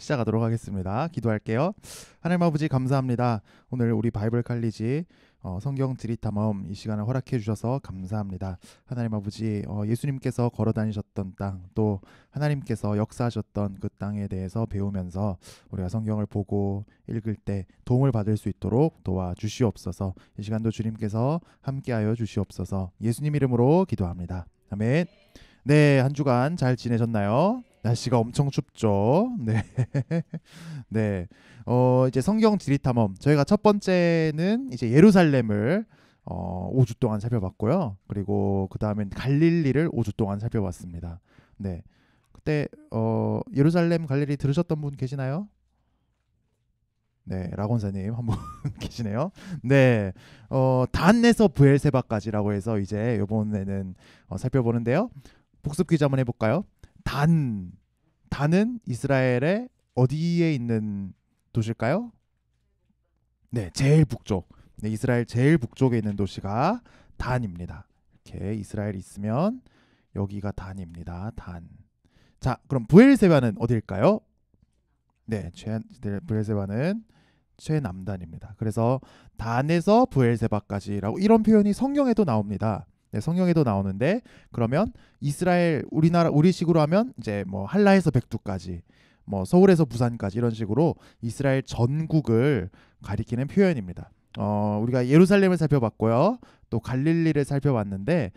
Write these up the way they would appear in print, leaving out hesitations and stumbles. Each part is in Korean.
시작하도록 하겠습니다. 기도할게요. 하나님 아버지 감사합니다. 오늘 우리 바이블 칼리지 성경 지리탐험 이 시간을 허락해 주셔서 감사합니다. 하나님 아버지 예수님께서 걸어 다니셨던 땅, 또 하나님께서 역사하셨던 그 땅에 대해서 배우면서 우리가 성경을 보고 읽을 때 도움을 받을 수 있도록 도와주시옵소서. 이 시간도 주님께서 함께하여 주시옵소서. 예수님 이름으로 기도합니다. 아멘. 네, 한 주간 잘 지내셨나요? 날씨가 엄청 춥죠. 네. 네. 이제 성경 지리탐험. 저희가 첫 번째는 이제 예루살렘을 5주 동안 살펴봤고요. 그리고 그다음엔 갈릴리를 5주 동안 살펴봤습니다. 네. 그때 예루살렘 갈릴리 들으셨던 분 계시나요? 네, 라곤사님 한 분 계시네요. 네, 단에서 브엘세바까지라고 해서 이제 이번에는 살펴보는데요. 복습 퀴즈 한번 해볼까요? 단은 이스라엘의 어디에 있는 도시일까요? 네, 제일 북쪽. 네, 이스라엘 제일 북쪽에 있는 도시가 단입니다. 이렇게 이스라엘이 있으면 여기가 단입니다. 단. 자, 그럼 브엘세바는 어디일까요? 네, 브엘세바는 최남단입니다. 그래서 단에서 브엘세바까지라고 이런 표현이 성경에도 나옵니다. 네, 성경에도 나오는데 그러면 이스라엘 우리식으로 하면 이제 뭐 한라에서 백두까지, 뭐 서울에서 부산까지 이런 식으로 이스라엘 전국을 가리키는 표현입니다. 우리가 예루살렘을 살펴봤고요, 또 갈릴리를 살펴봤는데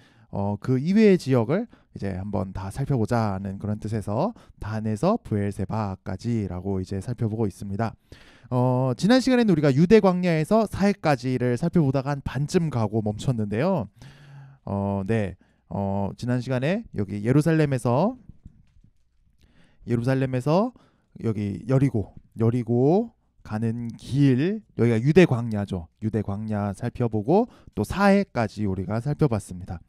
그 이외의 지역을 이제 한번 다 살펴보자는 그런 뜻에서 단에서 브엘세바까지라고 이제 살펴보고 있습니다. 지난 시간에는 우리가 유대 광야에서 사해까지를 살펴보다가 한 반쯤 가고 멈췄는데요. 네. 지난 시간에 여기 예루살렘에서 여기 여리고 가는 길, 여기가 유대 광야죠. 유대 광야 살펴보고 또 사해까지 우리가 살펴봤습니다.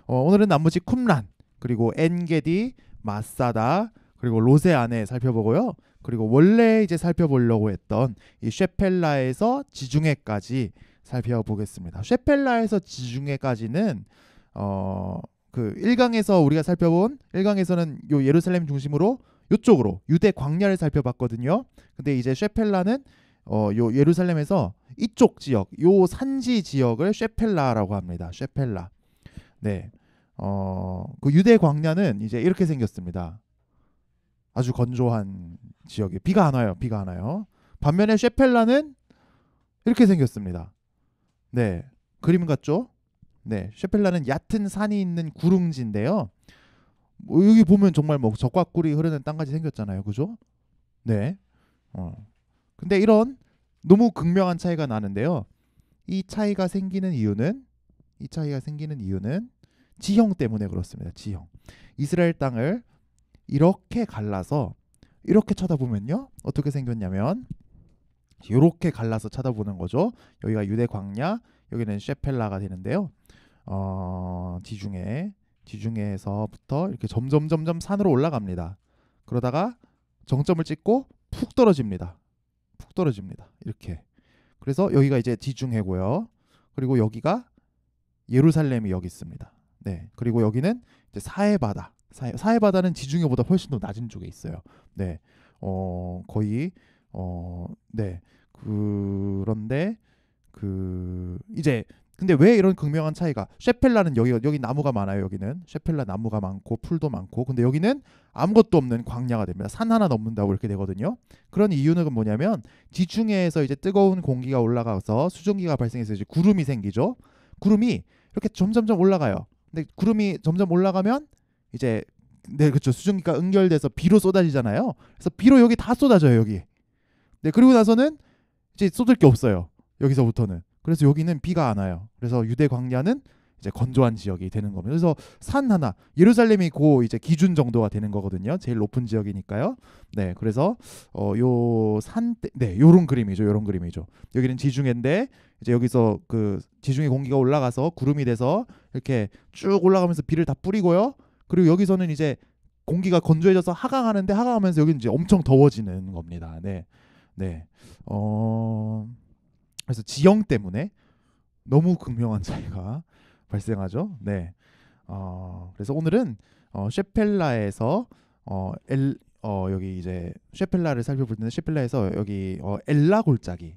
오늘은 나머지 쿰란, 그리고 엔게디, 마사다, 그리고 로세 안에 살펴보고요. 그리고 원래 이제 살펴보려고 했던 이 쉐펠라에서 지중해까지 살펴보겠습니다. 쉐펠라에서 지중해까지는 그 1강에서 우리가 살펴본 1강에서는 요 예루살렘 중심으로 요쪽으로 유대 광야를 살펴봤거든요. 근데 이제 쉐펠라는 요 예루살렘에서 이쪽 지역, 요 산지 지역을 쉐펠라라고 합니다. 쉐펠라. 네. 그 유대 광야는 이제 이렇게 생겼습니다. 아주 건조한 지역이 비가 안 와요. 비가 안 와요. 반면에 쉐펠라는 이렇게 생겼습니다. 네. 그림 같죠? 네. 쉐펠라는 얕은 산이 있는 구릉지인데요. 여기 보면 정말 뭐 적과 꿀이 흐르는 땅같이 생겼잖아요. 그죠? 네. 근데 이런 너무 극명한 차이가 나는데요. 이 차이가 생기는 이유는 지형 때문에 그렇습니다. 지형. 이스라엘 땅을 이렇게 갈라서 이렇게 쳐다보면요. 어떻게 생겼냐면 이렇게 갈라서 쳐다보는 거죠. 여기가 유대 광야, 여기는 쉐펠라가 되는데요. 지중해에서부터 이렇게 점점 산으로 올라갑니다. 그러다가 정점을 찍고 푹 떨어집니다. 이렇게. 그래서 여기가 이제 지중해고요. 그리고 여기가 예루살렘이 여기 있습니다. 네. 그리고 여기는 이제 사해바다. 사해바다는 지중해보다 훨씬 더 낮은 쪽에 있어요. 네. 거의 네. 그런데 이제 근데 왜 이런 극명한 차이가? 쉐펠라는 여기 나무가 많아요. 여기는 쉐펠라 나무가 많고 풀도 많고, 근데 여기는 아무것도 없는 광야가 됩니다. 산 하나 넘는다고 이렇게 되거든요. 그런 이유는 뭐냐면 지중해에서 이제 뜨거운 공기가 올라가서 수증기가 발생해서 이제 구름이 생기죠. 구름이 이렇게 점점점 올라가요. 근데 구름이 점점 올라가면 이제 네, 그렇죠. 수증기가 응결돼서 비로 쏟아지잖아요. 그래서 비로 여기 다 쏟아져요. 여기. 네, 그리고 나서는 이제 쏟을 게 없어요. 여기서부터는. 그래서 여기는 비가 안 와요. 그래서 유대 광야는 이제 건조한 지역이 되는 겁니다. 그래서 산 하나, 예루살렘이 고 이제 기준 정도가 되는 거거든요. 제일 높은 지역이니까요. 네, 그래서 요런 그림이죠. 여기는 지중해인데 이제 여기서 그 지중해 공기가 올라가서 구름이 돼서 이렇게 쭉 올라가면서 비를 다 뿌리고요. 그리고 여기서는 이제 공기가 건조해져서 하강하면서 여기는 이제 엄청 더워지는 겁니다. 네. 그래서 지형 때문에 너무 극명한 차이가 발생하죠. 네. 그래서 오늘은 쉐펠라에서 여기 이제 셰펠라를 살펴볼 때는 셰펠라에서 여기 엘라 골짜기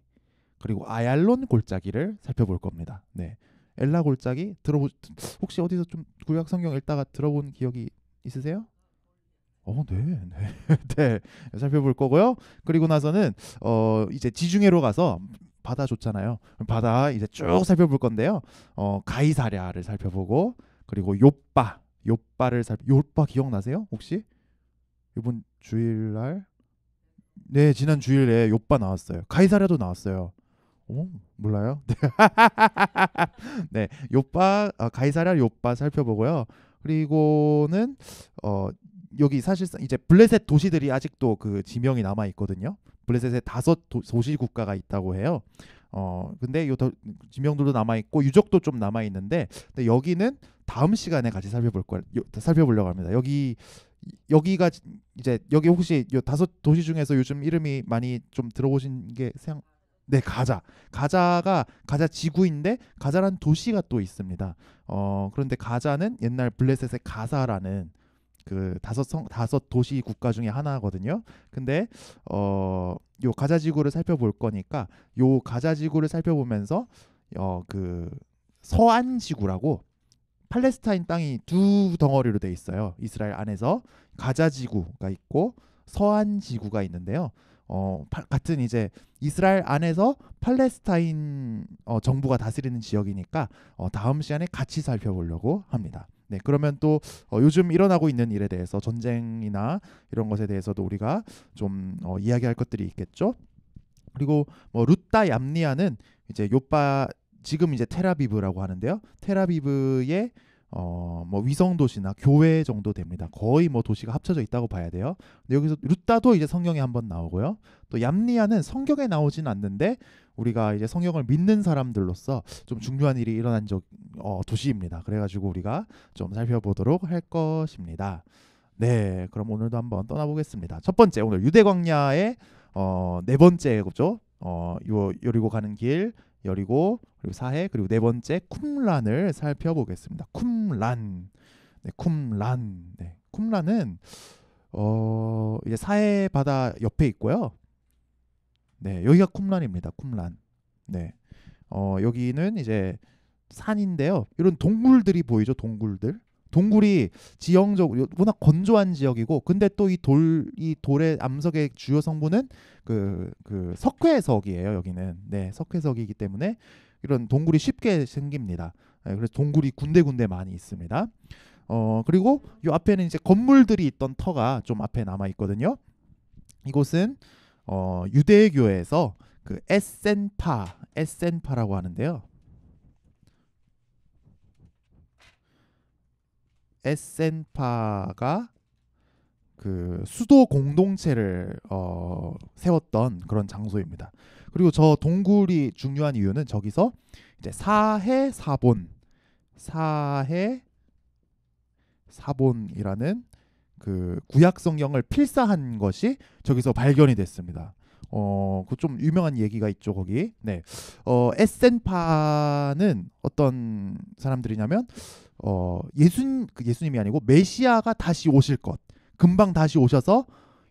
그리고 아얄론 골짜기를 살펴볼 겁니다. 네. 엘라 골짜기 혹시 어디서 좀 구약 성경 읽다가 들어본 기억이 있으세요? 네, 네, 네, 살펴볼 거고요. 그리고 나서는 이제 지중해로 가서 바다 좋잖아요. 바다 이제 쭉 살펴볼 건데요. 가이사랴를 살펴보고 그리고 요빠 기억나세요? 혹시 이번 주일날 지난 주일에 요빠 나왔어요. 가이사랴도 나왔어요. 몰라요? 네, 가이사랴 요빠 살펴보고요. 그리고는 어 여기 사실상 이제 블레셋 도시들이 아직도 그 지명이 남아 있거든요. 블레셋에 5도시 국가가 있다고 해요. 근데 요 지명들도 남아 있고 유적도 좀 남아 있는데, 근데 여기는 다음 시간에 같이 살펴보려고 합니다. 여기가 이제 여기 혹시 요 5도시 중에서 요즘 이름이 많이 좀 들어보신 게 네, 가자가 가자 지구인데 가자라는 도시가 또 있습니다. 그런데 가자는 옛날 블레셋의 가사라는 그 5도시 국가 중에 하나거든요. 근데 요 가자 지구를 살펴볼 거니까 요 가자 지구를 살펴보면서 그 서안 지구라고 팔레스타인 땅이 두 덩어리로 돼 있어요. 이스라엘 안에서 가자 지구가 있고 서안 지구가 있는데요. 같은 이제 이스라엘 안에서 팔레스타인 정부가 다스리는 지역이니까 다음 시간에 같이 살펴보려고 합니다. 네, 그러면 또 요즘 일어나고 있는 일에 대해서 전쟁이나 이런 것에 대해서도 우리가 좀 이야기할 것들이 있겠죠. 그리고 뭐 루타 얌니아는 이제 요빠 지금 이제 텔아비브라고 하는데요. 텔아비브의 뭐 위성 도시나 교회 정도 됩니다. 거의 뭐 도시가 합쳐져 있다고 봐야 돼요. 근데 여기서 루따도 이제 성경에 한번 나오고요. 또 얌니아는 성경에 나오진 않는데 우리가 이제 성경을 믿는 사람들로서 좀 중요한 일이 일어난 도시입니다. 그래가지고 우리가 좀 살펴보도록 할 것입니다. 네, 그럼 오늘도 한번 떠나보겠습니다. 첫 번째, 오늘 유대 광야의 네 번째죠. 여리고 가는 길, 여리고 그리고 사해 그리고 네 번째 쿰란을 살펴보겠습니다. 쿰란. 네, 쿰란. 네, 쿰란은 이제 사해 바다 옆에 있고요. 네, 여기가 쿰란입니다. 쿰란. 네. 여기는 이제 산인데요. 이런 동굴들이 보이죠? 동굴이 지형적으로 워낙 건조한 지역이고, 근데 또 이 돌의 암석의 주요 성분은 그 석회석이에요. 여기는 네, 석회석이기 때문에 이런 동굴이 쉽게 생깁니다. 네, 그래서 동굴이 군데군데 많이 있습니다. 그리고 이 앞에는 이제 건물들이 있던 터가 좀 앞에 남아 있거든요. 이곳은 유대교에서 그 에센파라고 하는데요. 에센파가 그 수도 공동체를 세웠던 그런 장소입니다. 그리고 저 동굴이 중요한 이유는 저기서 이제 사해사본이라는 그 구약 성경을 필사한 것이 저기서 발견이 됐습니다. 그 좀 유명한 얘기가 있죠 거기. 네, 에센파는 어떤 사람들이냐면 예수님이 아니고 메시아가 다시 오실 것, 금방 다시 오셔서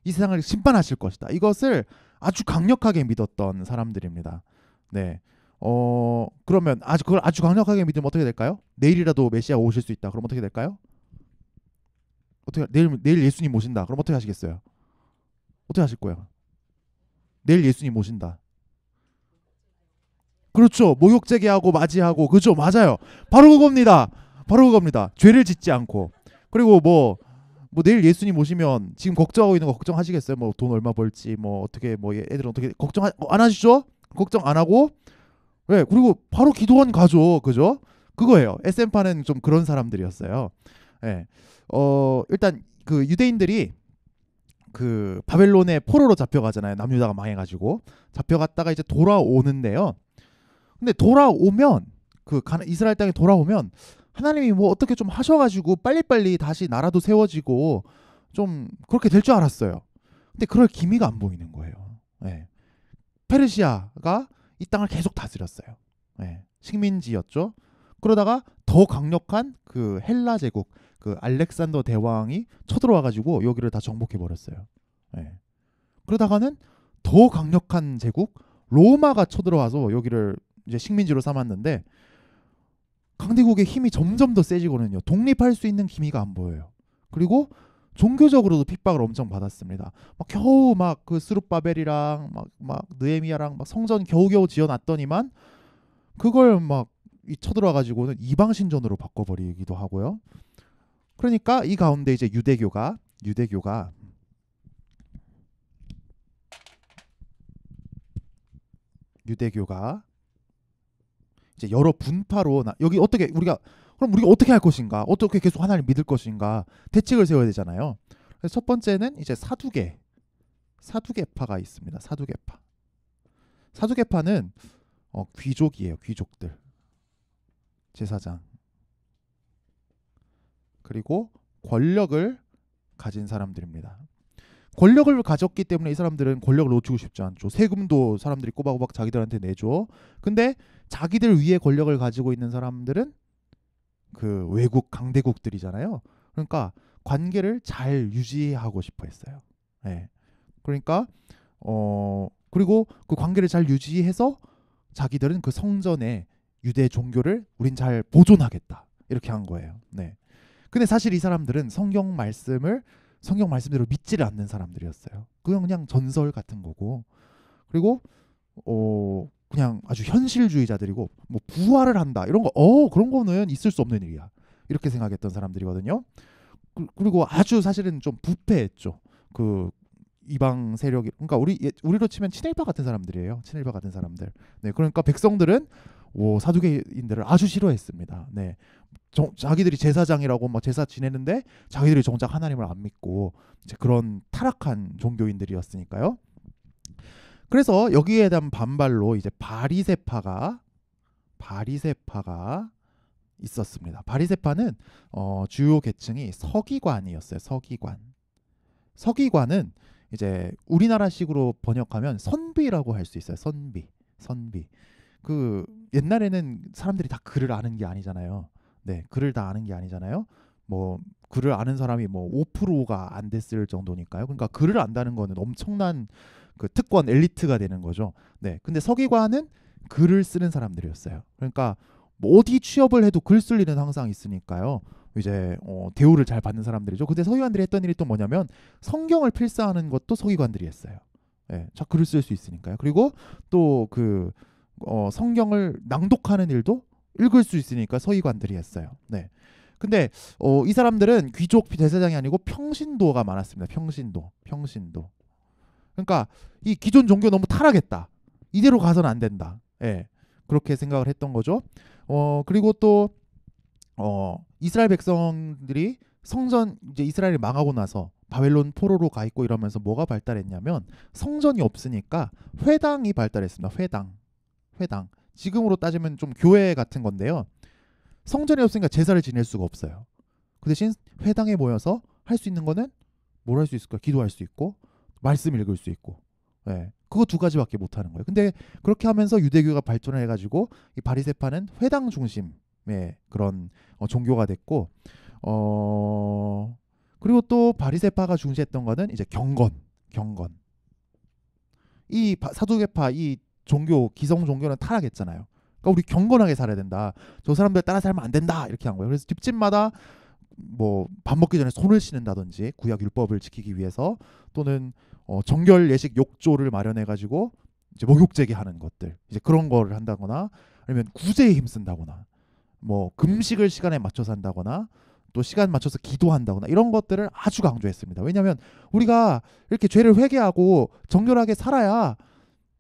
이 세상을 심판하실 것이다. 이것을 아주 강력하게 믿었던 사람들입니다. 네. 그러면 그걸 아주 강력하게 믿으면 어떻게 될까요? 내일이라도 메시아가 오실 수 있다. 그럼 어떻게 될까요? 내일 예수님 오신다. 그럼 어떻게 하시겠어요? 어떻게 하실 거예요? 내일 예수님 오신다. 그렇죠. 목욕제계하고 맞이하고, 그죠? 맞아요. 바로 그겁니다. 죄를 짓지 않고. 그리고 뭐 내일 예수님 오시면 지금 걱정하고 있는 거 걱정하시겠어요? 뭐 돈 얼마 벌지, 뭐 어떻게, 뭐 애들은 어떻게 걱정 안 하시죠? 걱정 안 하고. 네, 그리고 바로 기도원 가죠. 그죠? 그거예요. 에센파는 좀 그런 사람들이었어요. 네. 일단 그 유대인들이 그 바벨론의 포로로 잡혀가잖아요. 남유다가 망해가지고 잡혀갔다가 이제 돌아오는데요. 근데 돌아오면 이스라엘 땅에 돌아오면 하나님이 뭐 어떻게 좀 하셔가지고 빨리빨리 다시 나라도 세워지고 좀 그렇게 될 줄 알았어요. 근데 그럴 기미가 안 보이는 거예요. 네. 페르시아가 이 땅을 계속 다스렸어요. 네. 식민지였죠. 그러다가 더 강력한 그 헬라 제국, 그 알렉산더 대왕이 쳐들어와가지고 여기를 다 정복해 버렸어요. 예. 그러다가는 더 강력한 제국 로마가 쳐들어와서 여기를 이제 식민지로 삼았는데 강대국의 힘이 점점 더 세지거든요. 독립할 수 있는 기미가 안 보여요. 그리고 종교적으로도 핍박을 엄청 받았습니다. 막 겨우 막 그 스룹바벨이랑 막 느헤미야랑 막 성전 겨우겨우 지어놨더니만 그걸 막 쳐들어와 가지고는 이방 신전으로 바꿔버리기도 하고요. 그러니까 이 가운데 이제 유대교가 이제 여러 분파로 여기 어떻게 우리가 어떻게 할 것인가? 어떻게 계속 하나님 믿을 것인가? 대책을 세워야 되잖아요. 그래서 첫 번째는 이제 사두개파가 있습니다. 사두개파는 귀족이에요. 귀족들. 제사장. 그리고 권력을 가진 사람들입니다. 권력을 가졌기 때문에 이 사람들은 권력을 놓치고 싶지 않죠. 세금도 사람들이 꼬박꼬박 자기들한테 내줘. 근데 자기들 위에 권력을 가지고 있는 사람들은 그 외국 강대국들이잖아요. 그러니까 관계를 잘 유지하고 싶어 했어요. 네. 그러니까 그리고 그 관계를 잘 유지해서 자기들은 그 성전에 유대 종교를 우린 잘 보존하겠다. 이렇게 한 거예요. 네. 근데 사실 이 사람들은 성경 말씀대로 믿지를 않는 사람들이었어요. 그냥 전설 같은 거고. 그리고 그냥 아주 현실주의자들이고 뭐 부활을 한다 이런 거 그런 거는 있을 수 없는 일이야 이렇게 생각했던 사람들이거든요. 그리고 아주 사실은 좀 부패했죠. 그 이방 세력이 그러니까 우리로 치면 친일파 같은 사람들이에요. 친일파 같은 사람들. 네, 그러니까 백성들은 사두개인들을 아주 싫어했습니다. 네, 자기들이 제사장이라고 막 제사 지내는데 자기들이 정작 하나님을 안 믿고 이제 그런 타락한 종교인들이었으니까요. 그래서 여기에 대한 반발로 이제 바리새파가 있었습니다. 바리새파는 주요 계층이 서기관이었어요. 서기관은 이제 우리나라식으로 번역하면 선비라고 할 수 있어요. 선비. 그 옛날에는 사람들이 다 글을 아는 게 아니잖아요. 네, 글을 다 아는 게 아니잖아요. 뭐 글을 아는 사람이 뭐 5%가 안 됐을 정도니까요. 그러니까 글을 안다는 거는 엄청난 그 특권 엘리트가 되는 거죠. 네, 근데 서기관은 글을 쓰는 사람들이었어요. 그러니까 뭐 어디 취업을 해도 글 쓸 일은 항상 있으니까요. 이제 대우를 잘 받는 사람들이죠. 근데 서기관들이 했던 일이 또 뭐냐면 성경을 필사하는 것도 서기관들이 했어요. 네, 자 글을 쓸 수 있으니까요. 그리고 또 그 성경을 낭독하는 일도 읽을 수 있으니까 서기관들이 했어요. 네. 근데 이 사람들은 귀족 제사장이 아니고 평신도가 많았습니다. 평신도. 그러니까 이 기존 종교 너무 타락했다. 이대로 가서는 안 된다. 예. 그렇게 생각을 했던 거죠. 그리고 또 이스라엘 백성들이 성전 이제 이스라엘이 망하고 나서 바벨론 포로로 가 있고 이러면서 뭐가 발달했냐면 성전이 없으니까 회당이 발달했습니다. 회당. 지금으로 따지면 좀 교회 같은 건데요. 성전이 없으니까 제사를 지낼 수가 없어요. 그 대신 회당에 모여서 할 수 있는 거는 뭘 할 수 있을까? 기도할 수 있고 말씀 읽을 수 있고. 예. 그거 두 가지밖에 못 하는 거예요. 근데 그렇게 하면서 유대교가 발전을 해가지고 이 바리새파는 회당 중심의 그런 종교가 됐고 그리고 또 바리새파가 중시했던 거는 이제 경건. 이 사두개파 이 종교 기성 종교는 타락했잖아요. 그러니까 우리 경건하게 살아야 된다. 저 사람들 따라 살면 안 된다. 이렇게 한 거예요. 그래서 집집마다 뭐 밥 먹기 전에 손을 씻는다든지 구약 율법을 지키기 위해서 또는 정결 예식 욕조를 마련해 가지고 이제 목욕제기 하는 것들 이제 그런 거를 한다거나 아니면 구제에 힘쓴다거나 뭐 금식을 시간에 맞춰서 한다거나 또 시간 맞춰서 기도한다거나 이런 것들을 아주 강조했습니다. 왜냐하면 우리가 이렇게 죄를 회개하고 정결하게 살아야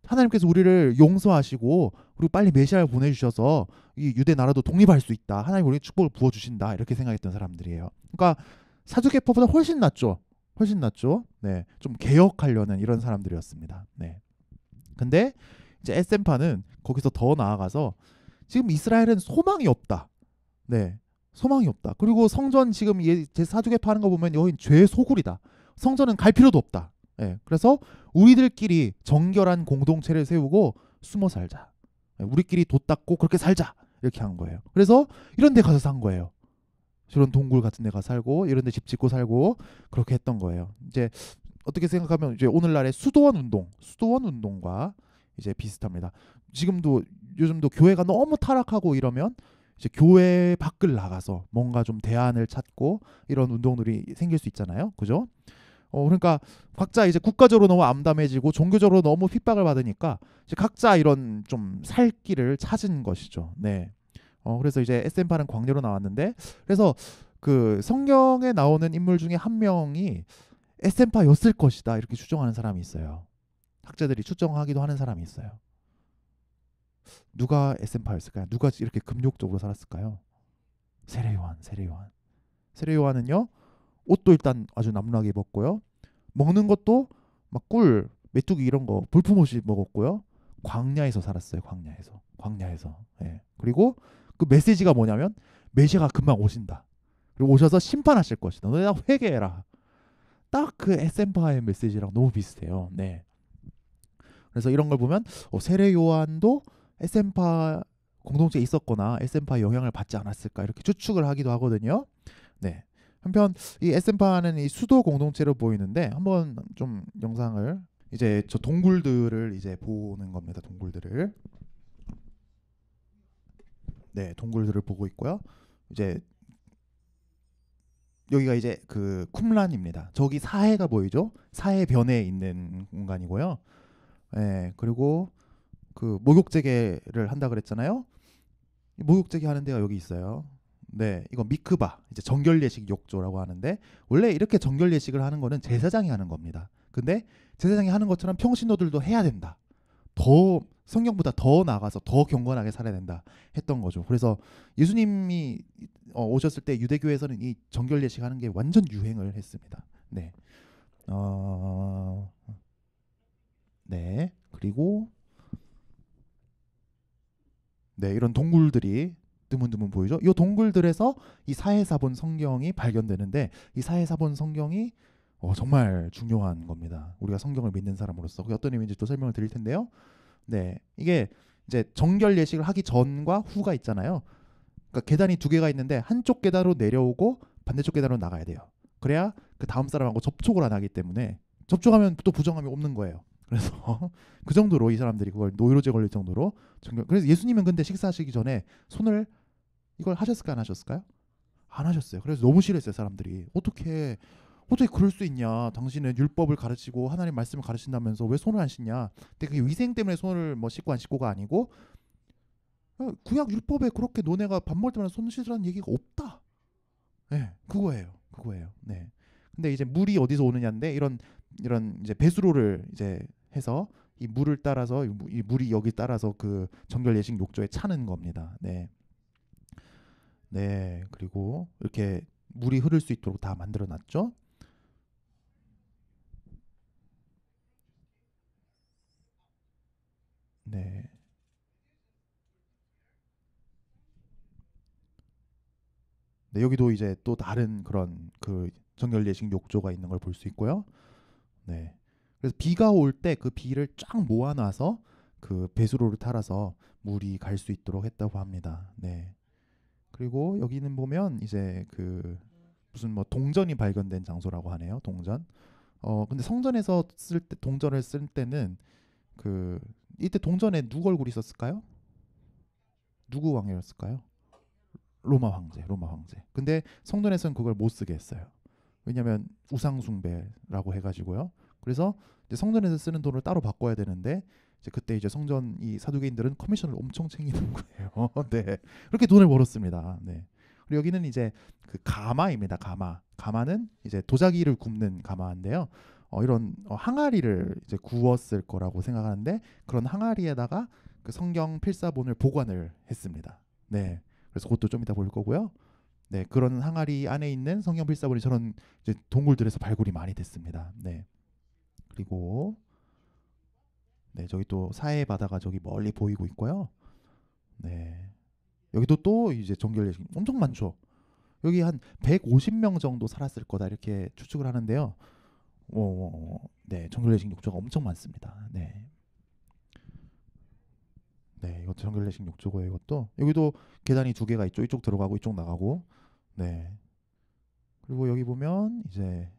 하나님께서 우리를 용서하시고 그리고 빨리 메시아를 보내주셔서 이 유대 나라도 독립할 수 있다. 하나님 우리에게 축복을 부어주신다. 이렇게 생각했던 사람들이에요. 그러니까 사두개파보다 훨씬 낫죠. 네, 좀 개혁하려는 이런 사람들이었습니다. 네. 근데 이제 에센파는 거기서 더 나아가서 지금 이스라엘은 소망이 없다. 네, 소망이 없다. 그리고 성전 지금 제 사두개파 하는 거 보면 여긴 죄의 소굴이다. 성전은 갈 필요도 없다. 네, 그래서 우리들끼리 정결한 공동체를 세우고 숨어 살자. 네, 우리끼리 돛 닦고 그렇게 살자. 이렇게 한 거예요. 그래서 이런 데 가서 산 거예요. 저런 동굴 같은 데 가서 살고 이런 데 집 짓고 살고 그렇게 했던 거예요. 이제 어떻게 생각하면 이제 오늘날의 수도원 운동과 이제 비슷합니다. 지금도 요즘도 교회가 너무 타락하고 이러면 이제 교회 밖을 나가서 뭔가 좀 대안을 찾고 이런 운동들이 생길 수 있잖아요. 그죠? 그러니까 각자 이제 국가적으로 너무 암담해지고 종교적으로 너무 핍박을 받으니까 이제 각자 이런 좀 살 길을 찾은 것이죠. 네. 그래서 이제 에센파는 광야로 나왔는데 그래서 그 성경에 나오는 인물 중에 한 명이 에센파였을 것이다 이렇게 추정하는 사람이 있어요. 학자들이 추정하기도 하는 사람이 있어요. 누가 에센파였을까요? 누가 이렇게 금욕적으로 살았을까요? 세례요한은요 옷도 일단 아주 남루하게 입었고요. 먹는 것도 막 꿀, 메뚜기 이런 거 볼품없이 먹었고요. 광야에서 살았어요. 광야에서. 예. 그리고 그 메시지가 뭐냐면 메시아가 금방 오신다. 그리고 오셔서 심판하실 것이다. 너네 다 회개해라. 딱 그 에센파의 메시지랑 너무 비슷해요. 네. 그래서 이런 걸 보면 세례 요한도 에센파 공동체에 있었거나 에센파 영향을 받지 않았을까 이렇게 추측을 하기도 하거든요. 네. 한편 이 에센파는 이 수도 공동체로 보이는데 한번 좀 영상을 이제 저 동굴들을 이제 보는 겁니다. 동굴들을 보고 있고요. 이제 여기가 이제 그 쿰란입니다. 저기 사해가 보이죠? 사해변에 있는 공간이고요. 예, 그리고 그 목욕제계를 한다 그랬잖아요. 목욕제계 하는 데가 여기 있어요. 네, 이거 미크바, 이제 정결 예식 욕조라고 하는데 원래 이렇게 정결 예식을 하는 거는 제사장이 하는 겁니다. 근데 제사장이 하는 것처럼 평신도들도 해야 된다. 더 성경보다 더 나아가서 더 경건하게 살아야 된다 했던 거죠. 그래서 예수님이 오셨을 때 유대교에서는 이 정결 예식 하는 게 완전 유행을 했습니다. 네. 어, 네. 그리고 네, 이런 동굴들이 드문드문 보이죠? 이 동굴들에서 이 사해사본 성경이 발견되는데 이 사해사본 성경이 정말 중요한 겁니다. 우리가 성경을 믿는 사람으로서 그게 어떤 의미인지 또 설명을 드릴 텐데요. 네, 이게 이제 정결 예식을 하기 전과 후가 있잖아요. 그러니까 계단이 두 개가 있는데 한쪽 계단으로 내려오고 반대쪽 계단으로 나가야 돼요. 그래야 그 다음 사람하고 접촉을 안 하기 때문에 접촉하면 또 부정함이 없는 거예요. 그래서 그 정도로 이 사람들이 그걸 노이로제 걸릴 정도로 정결. 그래서 예수님은 근데 식사하시기 전에 손을 이걸 하셨을까 안 하셨을까요? 안 하셨어요. 그래서 너무 싫어했어요 사람들이. 어떻게 그럴 수 있냐? 당신은 율법을 가르치고 하나님 말씀을 가르친다면서 왜 손을 안 씻냐? 근데 그게 위생 때문에 손을 뭐 씻고 안 씻고가 아니고 구약 율법에 그렇게 너네가 밥 먹을 때마다 손 씻으라는 얘기가 없다. 네, 그거예요. 네. 근데 이제 물이 어디서 오느냐인데 이런 이제 배수로를 이제 해서 이 물을 따라서 이 물이 여기 따라서 그 정결 예식 욕조에 차는 겁니다. 네. 네. 그리고 이렇게 물이 흐를 수 있도록 다 만들어 놨죠. 네. 네, 여기도 이제 또 다른 그런 그 정결 예식 욕조가 있는 걸 볼 수 있고요. 네. 그래서 비가 올 때 그 비를 쫙 모아놔서 그 배수로를 탈아서 물이 갈 수 있도록 했다고 합니다. 네. 그리고 여기는 보면 이제 그 무슨 뭐 동전이 발견된 장소라고 하네요. 동전. 근데 성전에서 쓸 때 동전을 쓸 때는 그 이때 동전에 누구 얼굴이 있었을까요? 누구 왕이었을까요? 로마 황제. 근데 성전에서는 그걸 못 쓰게 했어요. 왜냐면 우상 숭배라고 해가지고요. 그래서 이제 성전에서 쓰는 돈을 따로 바꿔야 되는데 이제 그때 이제 성전 이 사두개인들은 커미션을 엄청 챙기는 거예요. 네, 그렇게 돈을 벌었습니다. 네. 그리고 여기는 이제 그 가마입니다. 가마는 이제 도자기를 굽는 가마인데요. 이런 항아리를 이제 구웠을 거라고 생각하는데 그런 항아리에다가 그 성경 필사본을 보관을 했습니다. 네. 그래서 그것도 좀 이따 볼 거고요. 네, 그런 항아리 안에 있는 성경 필사본이 저런 이제 동굴들에서 발굴이 많이 됐습니다. 네, 그리고 네 저기 또 사해 바다가 저기 멀리 보이고 있고요. 네, 여기도 또 이제 정결 예식 엄청 많죠. 여기 한 150명 정도 살았을 거다 이렇게 추측을 하는데요. 네, 정결 예식 욕조가 엄청 많습니다. 네, 네, 이것도 정결 예식 욕조고요. 이것도 여기도 계단이 두 개가 있죠. 이쪽 들어가고 이쪽 나가고. 네, 그리고 여기 보면 이제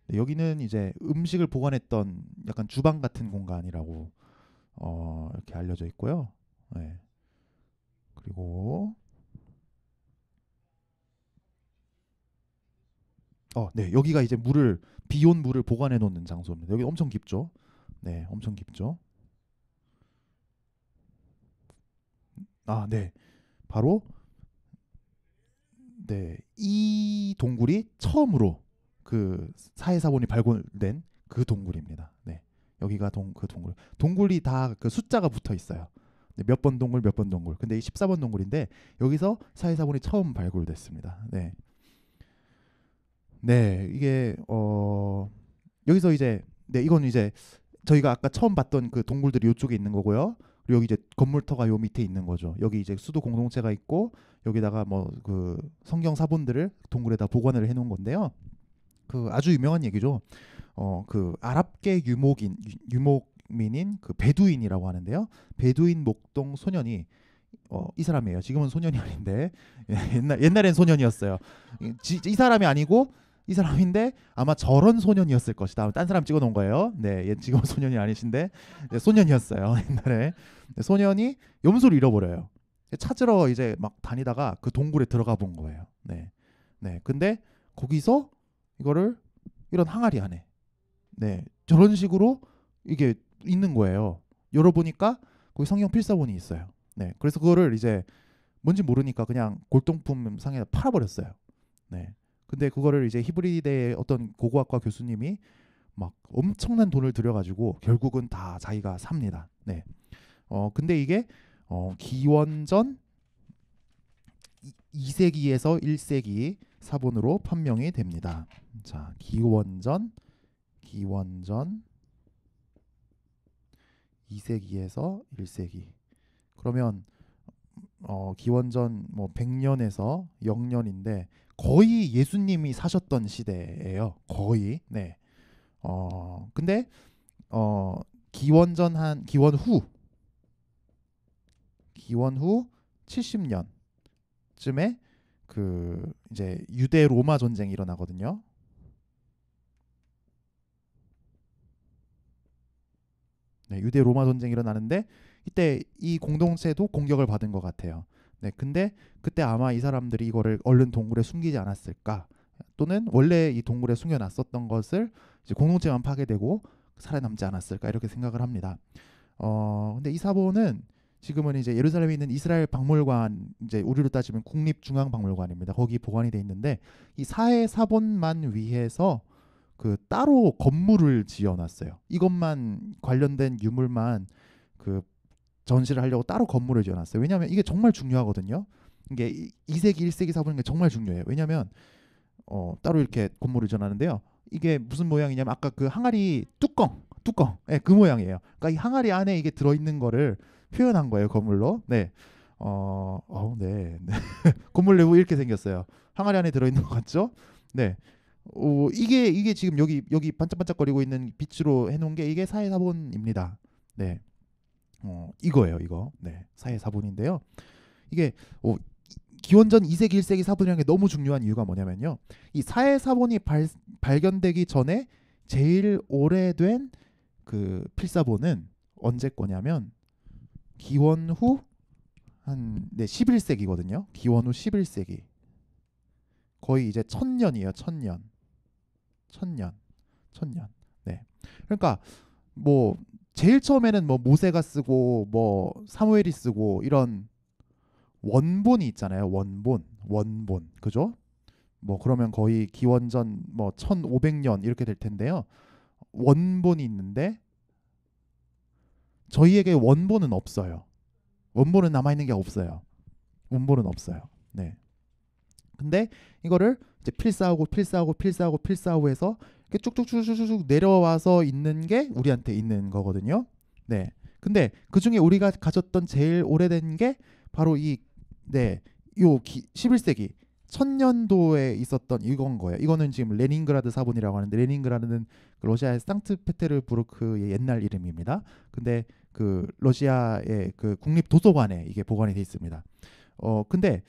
네, 여기는 이제 음식을 보관했던 약간 주방 같은 공간이라고 이렇게 알려져 있고요. 네. 그리고 네, 여기가 이제 비온 물을 보관해 놓는 장소입니다. 여기 엄청 깊죠? 네, 엄청 깊죠? 네. 바로 네, 이 동굴이 처음으로 그 사해사본이 발굴된 그 동굴입니다. 네. 여기가 그 동굴. 동굴이 다 그 숫자가 붙어 있어요. 네, 몇 번 동굴 몇 번 동굴. 근데 이 14번 동굴인데 여기서 사해사본이 처음 발굴됐습니다. 네. 네, 이게 여기서 이제 네, 이건 이제 저희가 아까 처음 봤던 그 동굴들이 이쪽에 있는 거고요. 그리고 여기 이제 건물터가 요 밑에 있는 거죠. 여기 이제 수도 공동체가 있고 여기다가 뭐 그 성경 사본들을 동굴에다 보관을 해 놓은 건데요. 그 아주 유명한 얘기죠. 그 아랍계 유목민인 그 베두인이라고 하는데요. 베두인 목동 소년이 이 사람이에요. 지금은 소년이 아닌데 옛날엔 소년이었어요. 이 사람이 아니고 이 사람인데 아마 저런 소년이었을 것이다. 딴 사람 찍어놓은 거예요. 네, 지금은 소년이 아니신데 네, 소년이었어요. 옛날에 네, 소년이 염소를 잃어버려요. 찾으러 이제 막 다니다가 그 동굴에 들어가 본 거예요. 네, 네. 근데 거기서 이거를 이런 항아리 안에 네 저런 식으로 이게 있는 거예요. 열어보니까 거기 성경 필사본이 있어요. 네, 그래서 그거를 이제 뭔지 모르니까 그냥 골동품 상에 팔아버렸어요. 네. 근데 그거를 이제 히브리대의 어떤 고고학과 교수님이 막 엄청난 돈을 들여가지고 결국은 다 자기가 삽니다. 네. 근데 이게 기원전 2세기에서 1세기 사본으로 판명이 됩니다. 자, 기원전 2세기에서 1세기. 그러면 기원전 뭐 100년에서 0년인데 거의 예수님이 사셨던 시대예요. 거의. 네. 근데 기원 후 70년쯤에 그 이제 유대 로마 전쟁이 일어나거든요. 네, 유대 로마 전쟁이 일어나는데 이때 이 공동체도 공격을 받은 것 같아요. 네, 근데 그때 아마 이 사람들이 이거를 얼른 동굴에 숨기지 않았을까? 또는 원래 이 동굴에 숨겨놨었던 것을 이제 공동체만 파괴되고 살아남지 않았을까 이렇게 생각을 합니다. 근데 이 사본은 지금은 이제 예루살렘에 있는 이스라엘 박물관 이제 우리로 따지면 국립중앙박물관입니다. 거기 보관이 돼 있는데 이 사해 사본만 위해서 그 따로 건물을 지어놨어요. 이것만 관련된 유물만 그 전시를 하려고 따로 건물을 지어놨어요. 왜냐하면 이게 정말 중요하거든요. 이게 2세기, 1세기 사본인 게 정말 중요해요. 왜냐하면 따로 이렇게 건물을 지어놨는데요. 이게 무슨 모양이냐면 아까 그 항아리 뚜껑, 네, 그 모양이에요. 그러니까 이 항아리 안에 이게 들어있는 거를 표현한 거예요, 건물로. 네. 네. 네. 건물 내부 이렇게 생겼어요. 항아리 안에 들어있는 것 같죠? 네. 이게 지금 여기 반짝반짝거리고 있는 빛으로 해놓은 게 이게 사해사본입니다. 네. 이거예요, 이거. 네. 사해사본인데요. 이게 기원전 2세기, 1세기 사본이라는 게 너무 중요한 이유가 뭐냐면요. 이 사해사본이 발견되기 전에 제일 오래된 그 필사본은 언제 거냐면 기원 후 11세기거든요. 기원 후 11세기. 거의 이제 1000년이에요. 1000년. 네. 그러니까 뭐 제일 처음에는 뭐 모세가 쓰고 뭐 사무엘이 쓰고 이런 원본이 있잖아요. 원본. 그죠? 뭐 그러면 거의 기원전 뭐 1500년 이렇게 될 텐데요. 원본이 있는데 저희에게 원본은 없어요. 원본은 남아 있는 게 없어요. 원본은 없어요. 네. 근데 이거를 이제 필사하고 해서 이렇게 쭉쭉쭉쭉쭉 내려와서 있는 게 우리한테 있는 거거든요. 네. 근데 그 중에 우리가 가졌던 제일 오래된 게 바로 요 11세기 1000년도에 있었던 이건 거예요. 이거는 지금 레닌그라드 사본이라고 하는데 레닌그라드는 그 러시아의 상트페테르부르크의 옛날 이름입니다. 근데 그 러시아의 그 국립 도서관에 이게 보관이 돼 있습니다. 근데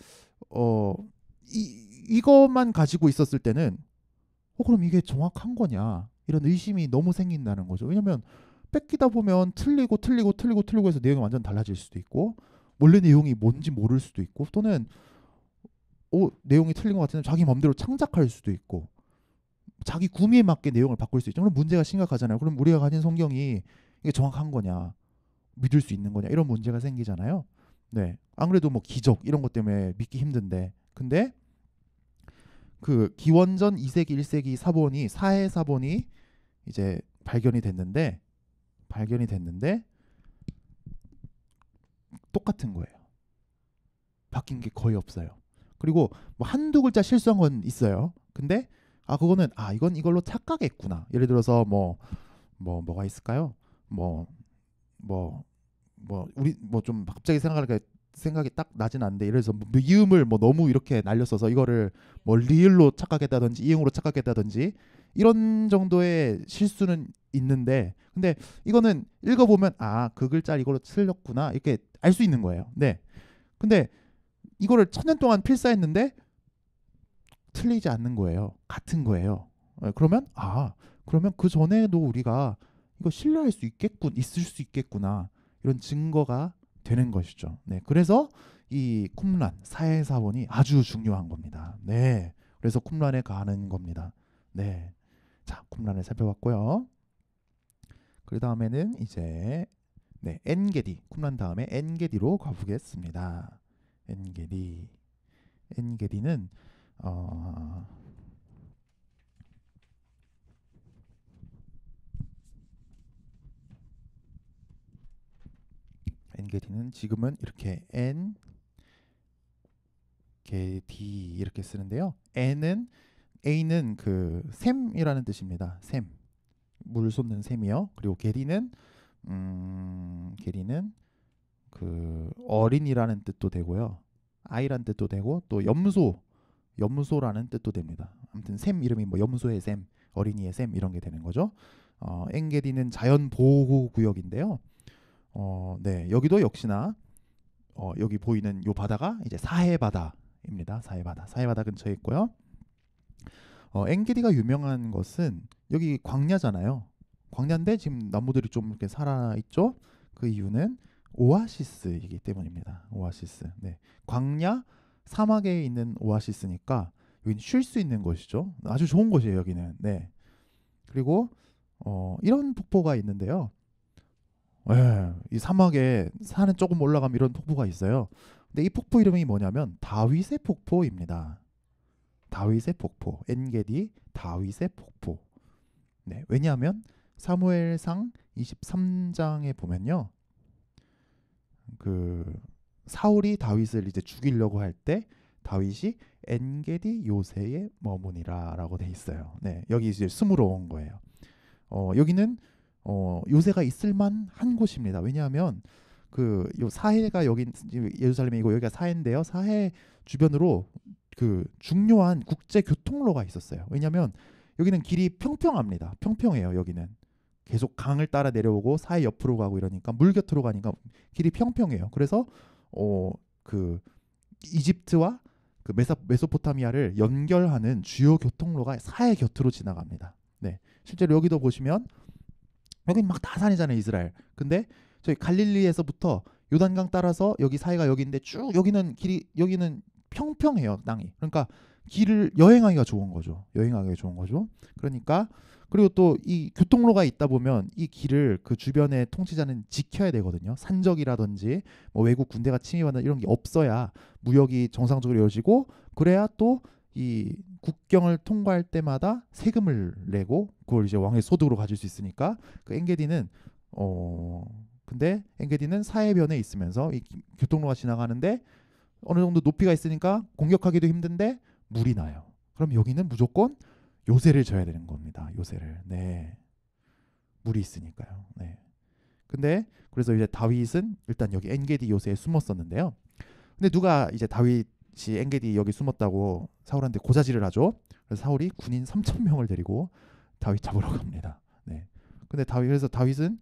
이것만 가지고 있었을 때는 그럼 이게 정확한 거냐? 이런 의심이 너무 생긴다는 거죠. 왜냐면 뺏기다 보면 틀리고 해서 내용이 완전 달라질 수도 있고, 원래 내용이 뭔지 모를 수도 있고, 또는 내용이 틀린 것 같은데 자기 마음대로 창작할 수도 있고, 자기 구미에 맞게 내용을 바꿀 수 있죠. 그럼 문제가 심각하잖아요. 그럼 우리가 가진 성경이 이게 정확한 거냐, 믿을 수 있는 거냐, 이런 문제가 생기잖아요. 네, 안 그래도 뭐 기적 이런 것 때문에 믿기 힘든데, 근데 그 기원전 2세기 1세기 사본이 사해 사본이 이제 발견이 됐는데 똑같은 거예요. 바뀐 게 거의 없어요. 그리고 뭐 한두 글자 실수한 건 있어요. 근데 그거는 이건 이걸로 착각했구나. 예를 들어서 뭐가 있을까요? 우리 뭐 좀 갑자기 생각이 딱 나진 않는데, 예를 들어서 미음을 뭐 너무 이렇게 날렸어서 이거를 뭐 리을로 착각했다든지 이응으로 착각했다든지 이런 정도의 실수는 있는데, 근데 이거는 읽어보면 그 글자를 이걸로 틀렸구나 이렇게 알 수 있는 거예요. 네. 근데 이거를 1000년 동안 필사했는데 틀리지 않는 거예요. 같은 거예요. 그러면 그 전에도 우리가 이거 신뢰할 수 있을 수 있겠구나, 이런 증거가 되는 것이죠. 네, 그래서 이 쿰란 사해사본이 아주 중요한 겁니다. 네, 그래서 쿰란에 가는 겁니다. 네, 자, 쿰란을 살펴봤고요. 그 다음에는 이제 엔게디, 쿰란 다음에 엔게디로 가보겠습니다. 엔게디는 엔게디는 지금은 이렇게 엔게디 이렇게 쓰는데요. A는 그 샘이라는 뜻입니다. 샘, 물 솟는 샘이요. 그리고 게리는 그 어린이라는 뜻도 되고요, 아이란 뜻도 되고, 또 염소라는 뜻도 됩니다. 아무튼 샘 이름이 뭐 염소의 샘, 어린이의 샘 이런 게 되는 거죠. 엔게디는 자연 보호 구역인데요. 네, 여기도 역시나 여기 보이는 요 바다가 이제 사해 바다입니다. 사해 바다 근처에 있고요. 엔게디가 유명한 것은 여기 광야잖아요. 광야인데 지금 나무들이 좀 이렇게 살아 있죠. 그 이유는 오아시스이기 때문입니다. 오아시스. 네, 광야 사막에 있는 오아시스니까 여기는 쉴 수 있는 곳이죠. 아주 좋은 곳이에요, 여기는. 네. 그리고 이런 폭포가 있는데요. 이 사막에 산은 조금 올라가면 이런 폭포가 있어요. 근데 이 폭포 이름이 뭐냐면 다윗의 폭포입니다. 다윗의 폭포, 엔게디 다윗의 폭포. 네, 왜냐하면 사무엘상 23장에 보면요, 그 사울이 다윗을 이제 죽이려고 할 때 다윗이 엔게디 요새에 머무니라라고 돼 있어요. 네, 여기 이제 숨으러 온 거예요. 여기는 요새가 있을만 한 곳입니다. 왜냐하면 요 사해가 여기 예루살렘이고 여기가 사해인데요. 사해 주변으로 그 중요한 국제 교통로가 있었어요. 왜냐하면 여기는 길이 평평합니다. 평평해요. 여기는 계속 강을 따라 내려오고 사해 옆으로 가고 이러니까 물 곁으로 가니까 길이 평평해요. 그래서 그 이집트와 그 메소포타미아를 연결하는 주요 교통로가 사해 곁으로 지나갑니다. 네, 실제로 여기도 보시면 여긴 막 다 산이잖아요, 이스라엘. 근데 저희 갈릴리에서부터 요단강 따라서 여기 사이가 여기인데 쭉 여기는 평평해요, 땅이. 그러니까 길을 여행하기가 좋은 거죠. 그러니까 그리고 또 이 교통로가 있다 보면 이 길을 그 주변의 통치자는 지켜야 되거든요. 산적이라든지 뭐 외국 군대가 침입하는 이런 게 없어야 무역이 정상적으로 이루어지고, 그래야 또 이 국경을 통과할 때마다 세금을 내고 그걸 이제 왕의 소득으로 가질 수 있으니까 그 근데 엔게디는 사해변에 있으면서 이 교통로가 지나가는데 어느 정도 높이가 있으니까 공격하기도 힘든데 물이 나요. 그럼 여기는 무조건 요새를 져야 되는 겁니다. 요새를. 네. 물이 있으니까요. 네. 근데 그래서 이제 다윗은 일단 여기 엔게디 요새에 숨었었는데요. 근데 누가 이제 다윗이 엔게디 여기 숨었다고 사울한테 고자질을 하죠. 그래서 사울이 군인 3,000명을 데리고 다윗 잡으러 갑니다. 네. 근데 그래서 다윗은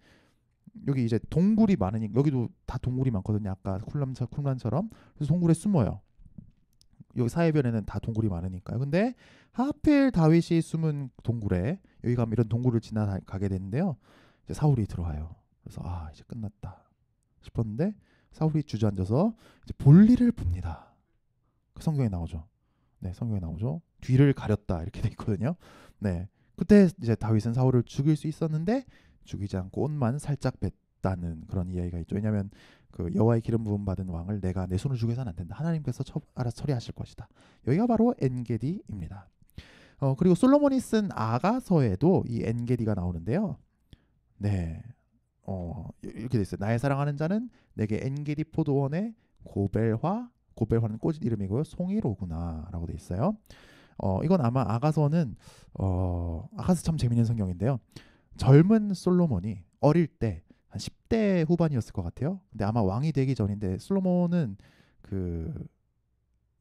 여기 이제 동굴이 많으니까, 여기도 다 동굴이 많거든요. 아까 쿰란처럼. 그래서 동굴에 숨어요. 여기 사해변에는 다 동굴이 많으니까요. 근데 하필 다윗이 숨은 동굴에 여기 가면 이런 동굴을 지나가게 되는데요. 이제 사울이 들어와요. 그래서 아 이제 끝났다 싶었는데 사울이 주저앉아서 이제 볼일을 봅니다. 그 성경에 나오죠. 네, 성경에 나오죠. 뒤를 가렸다 이렇게 돼 있거든요. 네, 그때 이제 다윗은 사울을 죽일 수 있었는데 죽이지 않고 옷만 살짝 뺐다는 그런 이야기가 있죠. 왜냐하면 그 여호와의 기름 부음 받은 왕을 내가 내 손을 주게 해서는 안 된다. 하나님께서 알아서 처리하실 것이다. 여기가 바로 엔게디입니다. 그리고 솔로몬이 쓴 아가서에도 이 엔게디가 나오는데요. 네, 이렇게 돼 있어요. 나의 사랑하는 자는 내게 엔게디 포도원의 고벨화는 꽃 이름이고요. 송이로구나라고 돼 있어요. 이건 아마 아가서는 아가서 참 재밌는 성경인데요. 젊은 솔로몬이 어릴 때 한 10대 후반이었을 것 같아요. 근데 아마 왕이 되기 전인데 솔로몬은 그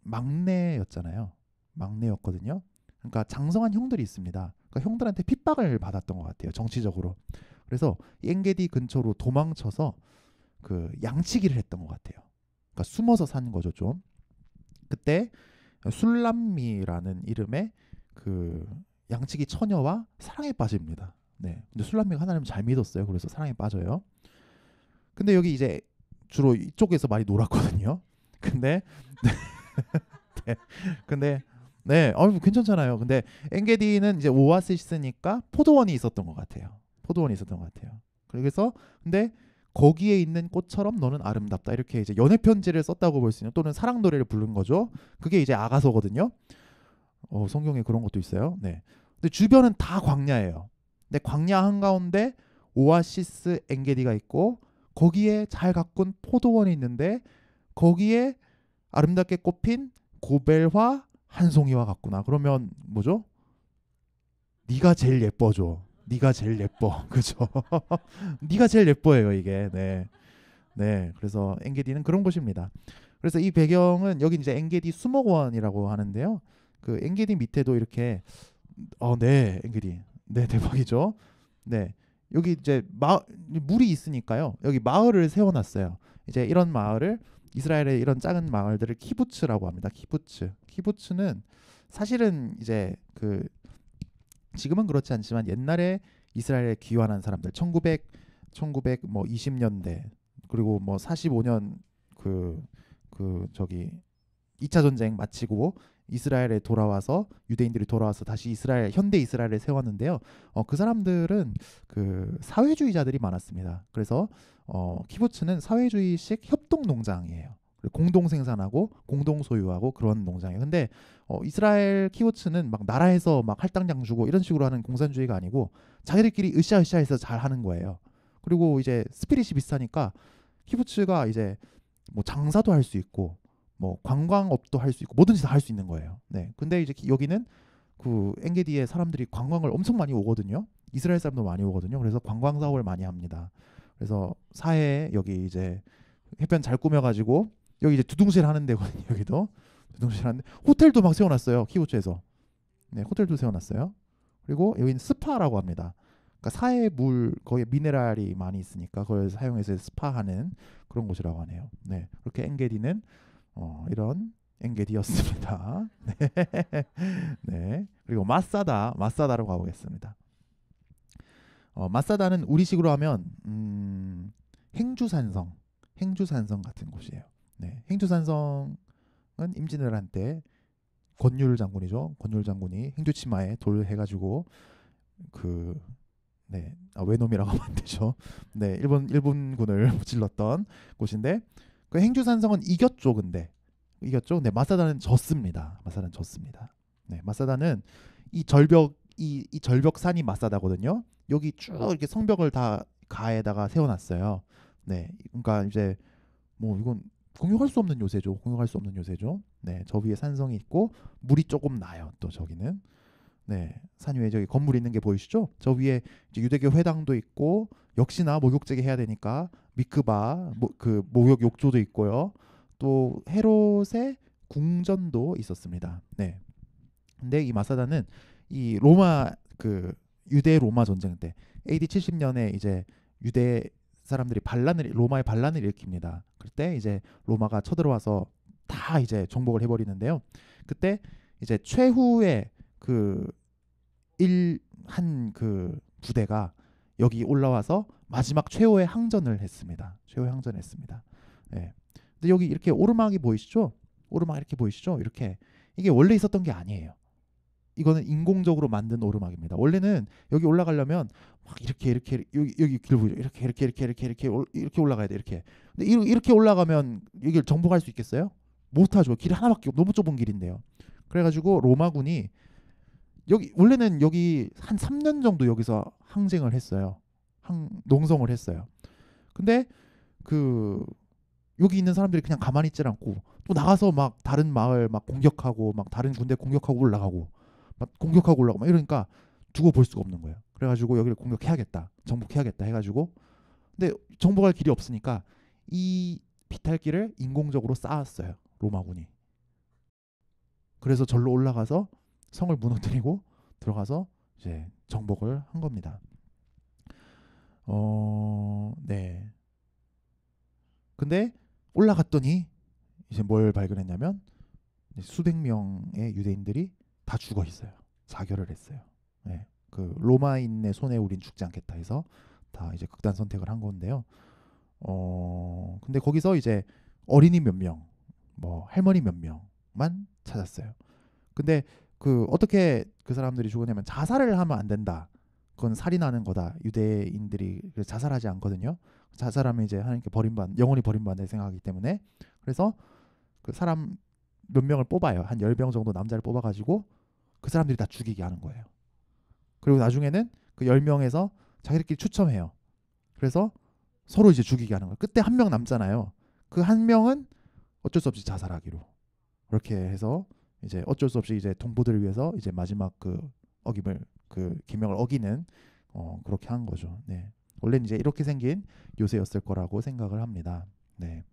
막내였잖아요. 막내였거든요. 그러니까 장성한 형들이 있습니다. 그러니까 형들한테 핍박을 받았던 것 같아요. 정치적으로. 그래서 엔게디 근처로 도망쳐서 그 양치기를 했던 것 같아요. 그러니까 숨어서 산 거죠 좀. 그때 술람미라는 이름의 그 양치기 처녀와 사랑에 빠집니다. 네. 근데 술람미가 하나님을 잘 믿었어요. 그래서 사랑에 빠져요. 근데 여기 이제 주로 이쪽에서 많이 놀았거든요. 근데 네. 근데 네, 괜찮잖아요. 근데 엔게디는 이제 오아시스니까 포도원이 있었던 것 같아요. 포도원이 있었던 것 같아요. 그래서 근데 거기에 있는 꽃처럼 너는 아름답다 이렇게 이제 연애 편지를 썼다고 볼 수 있는 또는 사랑 노래를 부른 거죠. 그게 이제 아가서거든요. 성경에 그런 것도 있어요. 네. 근데 주변은 다 광야예요. 근데 광야 한가운데 오아시스 엔게디가 있고 거기에 잘 가꾼 포도원이 있는데 거기에 아름답게 꽃핀 고벨화 한 송이와 같구나. 그러면 뭐죠? 네가 제일 예뻐져. 네가 제일 예뻐. 그죠? 네가 제일 예뻐요, 이게. 네. 네. 그래서 엔게디는 그런 곳입니다. 그래서 이 배경은 여기 이제 엔게디 수목원이라고 하는데요. 그 엔게디 밑에도 이렇게 네, 엔게디. 네, 대박이죠. 네. 여기 이제 물이 있으니까요. 여기 마을을 세워 놨어요. 이제 이런 마을을 이스라엘의 이런 작은 마을들을 키부츠라고 합니다. 키부츠는 사실은 이제 그 지금은 그렇지 않지만 옛날에 이스라엘에 귀환한 사람들 1900 뭐 20년대 그리고 뭐 45년 저기 2차 전쟁 마치고 이스라엘에 돌아와서 유대인들이 돌아와서 다시 현대 이스라엘을 세웠는데요. 그 사람들은 그 사회주의자들이 많았습니다. 그래서 키부츠는 사회주의식 협동 농장이에요. 공동 생산하고 공동 소유하고 그런 농장이에요. 근데 이스라엘 키부츠는 막 나라에서 막 할당량 주고 이런 식으로 하는 공산주의가 아니고 자기들끼리 으쌰으쌰해서 잘 하는 거예요. 그리고 이제 스피릿이 비슷하니까 키부츠가 이제 뭐 장사도 할 수 있고 뭐 관광업도 할 수 있고 뭐든지 다 할 수 있는 거예요. 네. 근데 이제 여기는 그 엔게디에 사람들이 관광을 엄청 많이 오거든요. 이스라엘 사람도 많이 오거든요. 그래서 관광 사업을 많이 합니다. 그래서 사해에 여기 이제 해변 잘 꾸며가지고 여기 이제 두둥실 하는 데거든요. 여기도 두둥실 하는데 호텔도 막 세워놨어요. 키부츠에서. 네, 호텔도 세워놨어요. 그리고 여기는 스파라고 합니다. 그러니까 사해 물 거기에 미네랄이 많이 있으니까 그걸 사용해서 스파하는 그런 곳이라고 하네요. 네, 그렇게 엔게디는 이런 엔게디였습니다. 네. 네. 그리고 마사다로 가보겠습니다. 마사다는 우리식으로 하면 행주산성 같은 곳이에요. 네. 행주산성은 임진왜란 때 권율 장군이죠. 권율 장군이 행주치마에 돌 해가지고 외놈이라고 하면 안 되죠. 네, 일본군을 질렀던 곳인데 그 행주산성은 이겼죠. 근데 마사다는 졌습니다. 네, 마사다는 이 절벽산이 마사다거든요. 여기 쭉 이렇게 성벽을 다 가에다가 세워놨어요. 네, 그러니까 이제 뭐 이건 공유할 수 없는 요새죠. 네, 저 위에 산성이 있고 물이 조금 나요. 또 저기는 네, 산 위에 저기 건물 있는 게 보이시죠? 저 위에 이제 유대교 회당도 있고 역시나 목욕제게 해야 되니까 미크바 그 목욕 욕조도 있고요. 또 헤롯의 궁전도 있었습니다. 네. 근데 이 마사다는 이 로마 그 유대 로마 전쟁 때 AD 70년에 이제 유대 사람들이 로마의 반란을 일으킵니다. 그때 이제 로마가 쳐들어와서 다 이제 정복을 해버리는데요. 그때 이제 최후의 그 한 그 부대가 여기 올라와서 마지막 최후의 항전을 했습니다. 최후의 항전을 했습니다. 예. 근데 여기 이렇게 오르막이 보이시죠? 오르막 이렇게 보이시죠? 이렇게 이게 원래 있었던 게 아니에요. 이거는 인공적으로 만든 오르막입니다. 원래는 여기 올라가려면 막 이렇게 여기 길 보이죠? 이렇게 올라가야 돼. 이렇게. 근데 이렇게 올라가면 여기를 정복할 수 있겠어요? 못하죠. 길이 하나밖에 너무 좁은 길인데요. 그래가지고 로마군이 여기 원래는 여기 한 3년 정도 여기서 항쟁을 했어요. 농성을 했어요. 근데 그 여기 있는 사람들이 그냥 가만히 있질 않고 또 나가서 막 다른 마을 막 공격하고 막 다른 군대 공격하고 올라가고 막 공격하고 올라가고 막 이러니까 두고 볼 수가 없는 거예요. 그래가지고 여기를 공격해야겠다, 정복해야겠다 해가지고 근데 정복할 길이 없으니까 이 비탈길을 인공적으로 쌓았어요. 로마군이. 그래서 절로 올라가서 성을 무너뜨리고 들어가서 이제 정복을 한 겁니다. 네. 근데 올라갔더니 이제 뭘 발견했냐면 수백 명의 유대인들이 다 죽어 있어요. 자결을 했어요. 네. 그 로마인의 손에 우린 죽지 않겠다 해서 다 이제 극단 선택을 한 건데요. 근데 거기서 이제 어린이 몇 명, 뭐 할머니 몇 명만 찾았어요. 근데 그 어떻게 그 사람들이 죽었냐면 자살을 하면 안 된다. 그건 살인하는 거다. 유대인들이 자살하지 않거든요. 자살하면 이제 하나님께 영원히 버림받는 생각하기 때문에 그래서 그 사람 몇 명을 뽑아요. 한 10명 정도 남자를 뽑아가지고 그 사람들이 다 죽이게 하는 거예요. 그리고 나중에는 그 10명에서 자기들끼리 추첨해요. 그래서 서로 이제 죽이게 하는 거예요. 그때 한 명 남잖아요. 그 한 명은 어쩔 수 없이 자살하기로 그렇게 해서 이제 어쩔 수 없이 이제 동포들을 위해서 이제 마지막 그 어김을 그 계명을 어기는 그렇게 한 거죠. 네. 원래는 이제 이렇게 생긴 요새였을 거라고 생각을 합니다. 네.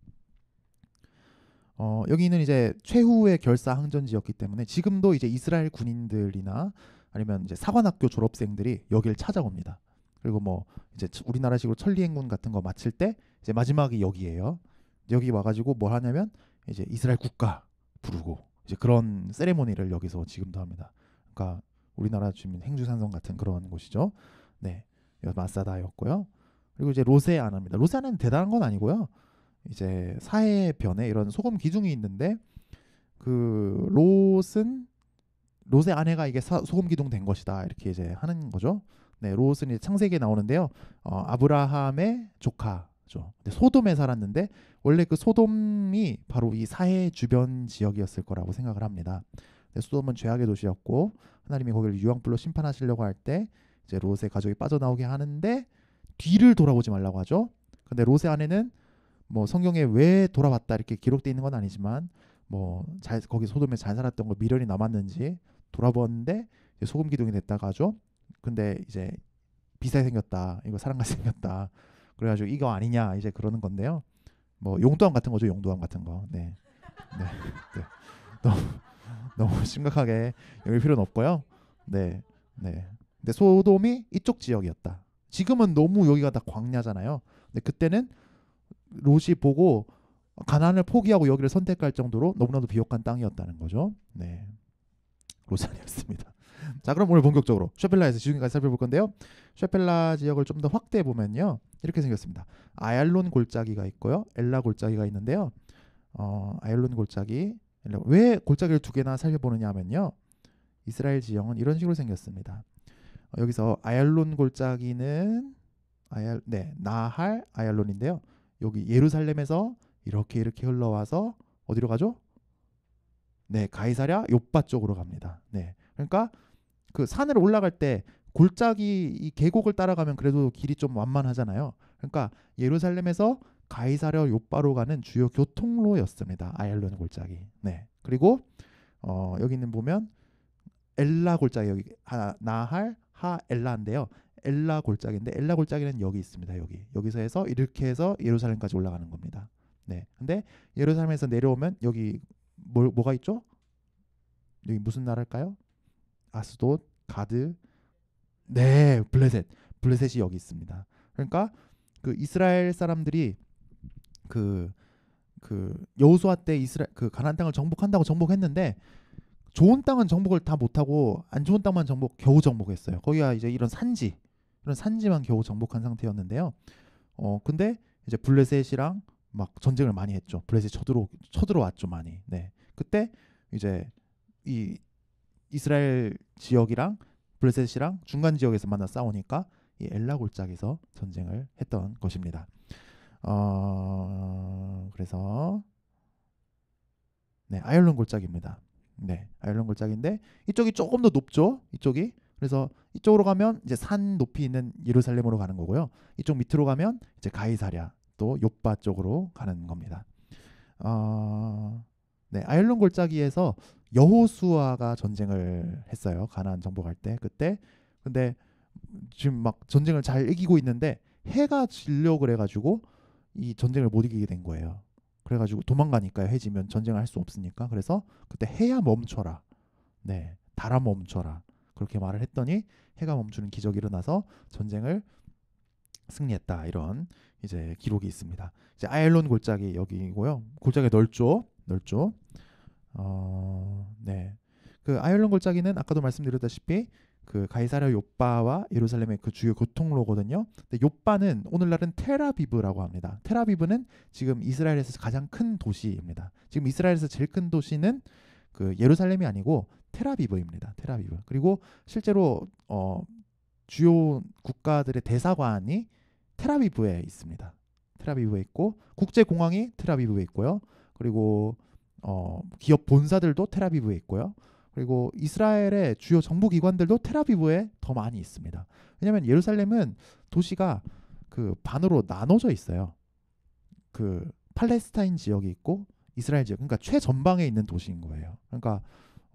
여기는 이제 최후의 결사 항전지였기 때문에 지금도 이제 이스라엘 군인들이나 아니면 이제 사관학교 졸업생들이 여기를 찾아옵니다. 그리고 뭐 이제 우리나라식으로 천리행군 같은 거 마칠 때 이제 마지막이 여기예요. 여기 와가지고 뭐 하냐면 이제 이스라엘 국가 부르고 이제 그런 세레모니를 여기서 지금도 합니다. 그러니까 우리나라 지금 행주산성 같은 그런 곳이죠. 네, 여기 마사다였고요. 그리고 이제 로세아나입니다. 로세아나는 대단한 건 아니고요. 이제 사해변에 이런 소금 기둥이 있는데 그 롯의 아내가 이게 소금 기둥 된 것이다 이렇게 이제 하는 거죠. 네, 롯은 이제 창세기에 나오는데요. 아브라함의 조카죠. 근데 소돔에 살았는데 원래 그 소돔이 바로 이 사해 주변 지역이었을 거라고 생각을 합니다. 근데 소돔은 죄악의 도시였고 하나님이 거기를 유황불로 심판하시려고 할 때 이제 롯의 가족이 빠져나오게 하는데 뒤를 돌아보지 말라고 하죠. 근데 롯의 아내는 뭐 성경에 왜 돌아왔다 이렇게 기록되어 있는 건 아니지만 뭐 거기 소돔에 잘 살았던 거 미련이 남았는지 돌아보았는데 소금 기둥이 됐다가 하죠. 근데 이제 비슷하게 생겼다. 이거 사람같이 생겼다. 그래가지고 이거 아니냐 이제 그러는 건데요. 뭐 용도암 같은 거죠. 용도암 같은 거. 네. 네. 네. 너무 심각하게 여길 필요는 없고요. 네. 네. 근데 소돔이 이쪽 지역이었다. 지금은 너무 여기가 다 광야잖아요. 근데 그때는 롯이 보고 가나안을 포기하고 여기를 선택할 정도로 너무나도 비옥한 땅이었다는 거죠. 네. 롯이 아니었습니다. 자, 그럼 오늘 본격적으로 쉐펠라에서 지금까지 살펴볼 건데요. 쉐펠라 지역을 좀 더 확대해 보면요, 이렇게 생겼습니다. 아얄론 골짜기가 있고요, 엘라 골짜기가 있는데요. 아얄론 골짜기, 왜 골짜기를 두 개나 살펴보느냐 하면요, 이스라엘 지형은 이런 식으로 생겼습니다. 여기서 아얄론 골짜기는 나할 아얄론인데요. 여기 예루살렘에서 이렇게 흘러와서 어디로 가죠? 네, 가이사랴 요빠 쪽으로 갑니다. 네, 그러니까 그 산을 올라갈 때 골짜기 이 계곡을 따라가면 그래도 길이 좀 완만하잖아요. 그러니까 예루살렘에서 가이사랴 요빠로 가는 주요 교통로였습니다. 아얄론 골짜기. 네, 그리고 여기는 보면 엘라 골짜기 여기 나할 하 엘라인데요. 엘라 골짜기인데 엘라 골짜기는 여기 있습니다. 여기서 해서 이렇게 해서 예루살렘까지 올라가는 겁니다. 네, 근데 예루살렘에서 내려오면 여기 뭐가 있죠? 여기 무슨 나라일까요? 아스돗, 가드, 네, 블레셋이 여기 있습니다. 그러니까 그 이스라엘 사람들이 그 그 여호수아 때 이스라엘 그 가나안 땅을 정복한다고 정복했는데 좋은 땅은 정복을 다 못하고 안 좋은 땅만 겨우 정복했어요. 거기가 이제 이런 산지만 겨우 정복한 상태였는데요. 근데 이제 블레셋이랑 막 전쟁을 많이 했죠. 블레셋 쳐들어왔죠 많이. 네, 그때 이제 이 이스라엘 지역이랑 블레셋이랑 중간 지역에서 만나 싸우니까 이 엘라 골짜기에서 전쟁을 했던 것입니다. 그래서 네, 아얄론 골짜기입니다. 네, 아얄론 골짜기인데 이쪽이 조금 더 높죠. 이쪽이. 그래서 이쪽으로 가면 이제 산 높이 있는 예루살렘으로 가는 거고요. 이쪽 밑으로 가면 이제 가이사랴 또 요빠 쪽으로 가는 겁니다. 네, 아얄론 골짜기에서 여호수아가 전쟁을 했어요. 가나안 정복할 때. 그때 근데 지금 막 전쟁을 잘 이기고 있는데 해가 지려고 그래가지고 이 전쟁을 못 이기게 된 거예요. 그래가지고 도망가니까요. 해 지면 전쟁을 할 수 없으니까. 그래서 그때 해야 멈춰라. 네, 달아 멈춰라. 그렇게 말을 했더니 해가 멈추는 기적이 일어나서 전쟁을 승리했다. 이런 이제 기록이 있습니다. 이제 아얄론 골짜기 여기고요. 골짜기가 넓죠. 네. 그 아얄론 골짜기는 아까도 말씀드렸다시피 그 가이사랴 요빠와 예루살렘의 그 주요 교통로거든요. 근데 요빠는 오늘날은 텔아비브라고 합니다. 텔아비브는 지금 이스라엘에서 가장 큰 도시입니다. 지금 이스라엘에서 제일 큰 도시는 그 예루살렘이 아니고 텔아비브입니다. 텔아비브. 그리고 실제로 주요 국가들의 대사관이 텔아비브에 있습니다. 텔아비브에 있고 국제공항이 텔아비브에 있고요. 그리고 기업 본사들도 텔아비브에 있고요. 그리고 이스라엘의 주요 정부기관들도 텔아비브에 더 많이 있습니다. 왜냐하면 예루살렘은 도시가 그 반으로 나눠져 있어요. 그 팔레스타인 지역이 있고 이스라엘 지역, 그러니까 최전방에 있는 도시인 거예요. 그러니까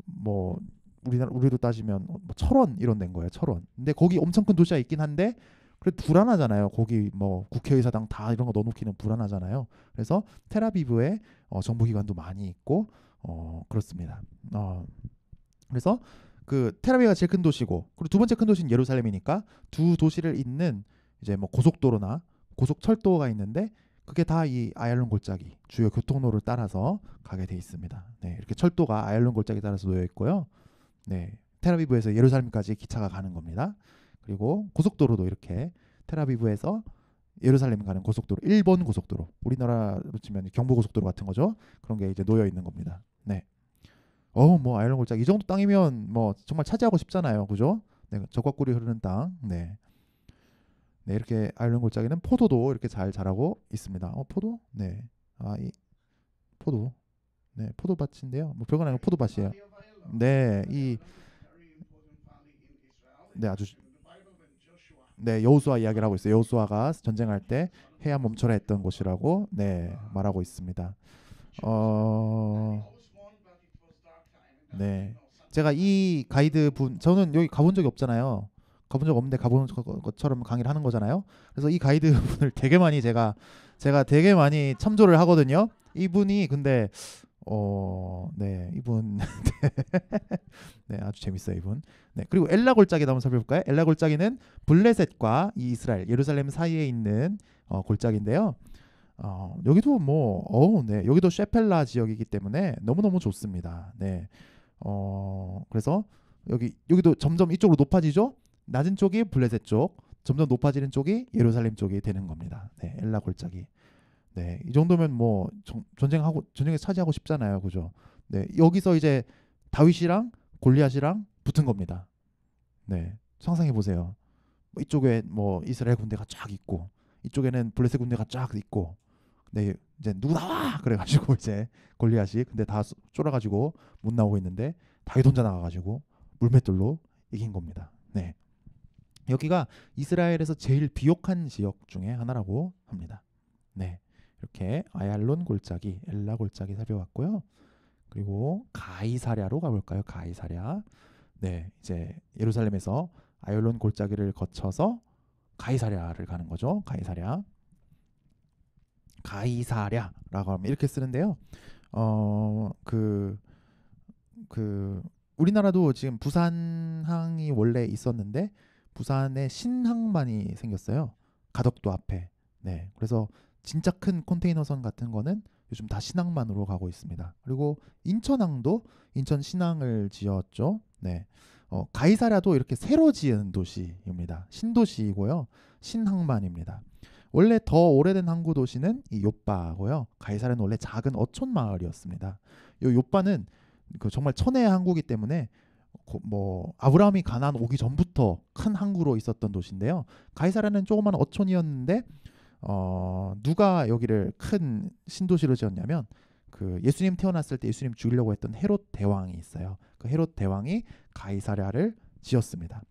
뭐 우리도 따지면 뭐 철원 이런 데인 거예요. 철원. 근데 거기 엄청 큰 도시가 있긴 한데 그래 불안하잖아요. 거기 뭐 국회의사당 다 이런 거 넣어놓기는 불안하잖아요. 그래서 텔아비브에 정부기관도 많이 있고 그렇습니다. 그래서 그 텔아비브가 제일 큰 도시고 그리고 두 번째 큰 도시는 예루살렘이니까 두 도시를 잇는 이제 뭐 고속도로나 고속철도가 있는데 그게 다 이 아얄론 골짜기 주요 교통로를 따라서 가게 돼 있습니다. 네, 이렇게 철도가 아얄론 골짜기 따라서 놓여 있고요. 네, 텔아비브에서 예루살렘까지 기차가 가는 겁니다. 그리고 고속도로도 이렇게 텔아비브에서 예루살렘 가는 고속도로, 일본 고속도로, 우리나라로 치면 경부고속도로 같은 거죠. 그런 게 이제 놓여 있는 겁니다. 네. 뭐 아얄론 골짜기 이 정도 땅이면 뭐 정말 차지하고 싶잖아요, 그죠? 네, 적과 꿀이 흐르는 땅. 네. 네, 이렇게 아얄론 골짜기는 포도도 이렇게 잘 자라고 있습니다. 포도? 네. 이 포도. 네, 포도밭인데요. 뭐 별건 아니고 포도밭이에요. 네, 네, 아주 네, 여호수아 이야기를 하고 있어요. 여호수아가 전쟁할 때 해야 멈춰라 했던 곳이라고 네, 말하고 있습니다. 네. 제가 이 가이드 분 저는 여기 가본 적이 없잖아요. 가본 적 없는데 가본 것처럼 강의를 하는 거잖아요. 그래서 이 가이드 분을 되게 많이 제가 되게 많이 참조를 하거든요. 이분이 근데 네, 이분 네, 아주 재밌어요, 이분. 네, 그리고 엘라 골짜기도 한번 살펴볼까요? 엘라 골짜기는 블레셋과 이 이스라엘, 예루살렘 사이에 있는 골짜기인데요. 여기도 네, 여기도 셰펠라 지역이기 때문에 너무너무 좋습니다. 네, 그래서 여기도 점점 이쪽으로 높아지죠. 낮은 쪽이 블레셋 쪽, 점점 높아지는 쪽이 예루살렘 쪽이 되는 겁니다. 네, 엘라 골짜기. 네, 이 정도면 뭐 전쟁에서 차지하고 싶잖아요, 그죠? 네, 여기서 이제 다윗이랑 골리앗이랑 붙은 겁니다. 네, 상상해 보세요. 이쪽에 뭐 이스라엘 군대가 쫙 있고 이쪽에는 블레셋 군대가 쫙 있고, 네, 이제 누구 나와 그래가지고 이제 골리앗이 근데 다 쫄아가지고 못 나오고 있는데 다윗 혼자 나가가지고 물맷돌로 이긴 겁니다. 네, 여기가 이스라엘에서 제일 비옥한 지역 중에 하나라고 합니다. 네, 이렇게 아얄론 골짜기, 엘라 골짜기 살펴봤고요. 그리고 가이사랴로 가볼까요? 가이사랴. 네, 이제 예루살렘에서 아얄론 골짜기를 거쳐서 가이사랴를 가는 거죠. 가이사랴라고 하면 이렇게 쓰는데요. 그 우리나라도 지금 부산항이 원래 있었는데 부산에 신항만이 생겼어요. 가덕도 앞에. 네, 그래서 진짜 큰 컨테이너선 같은 거는 요즘 다 신항만으로 가고 있습니다. 그리고 인천항도 인천 신항을 지었죠. 네. 가이사랴도 이렇게 새로 지은 도시입니다. 신도시이고요. 신항만입니다. 원래 더 오래된 항구 도시는 이 요빠고요. 가이사랴는 원래 작은 어촌 마을이었습니다. 요 요빠는 그 정말 천혜의 항구이기 때문에 뭐 아브라함이 가나안 오기 전부터 큰 항구로 있었던 도시인데요. 가이사랴는 조그만 어촌이었는데 누가 여기를 큰 신도시로 지었냐면 그 예수님 태어났을 때 예수님 죽이려고 했던 헤롯 대왕이 있어요. 그 헤롯 대왕이 가이사랴를 지었습니다.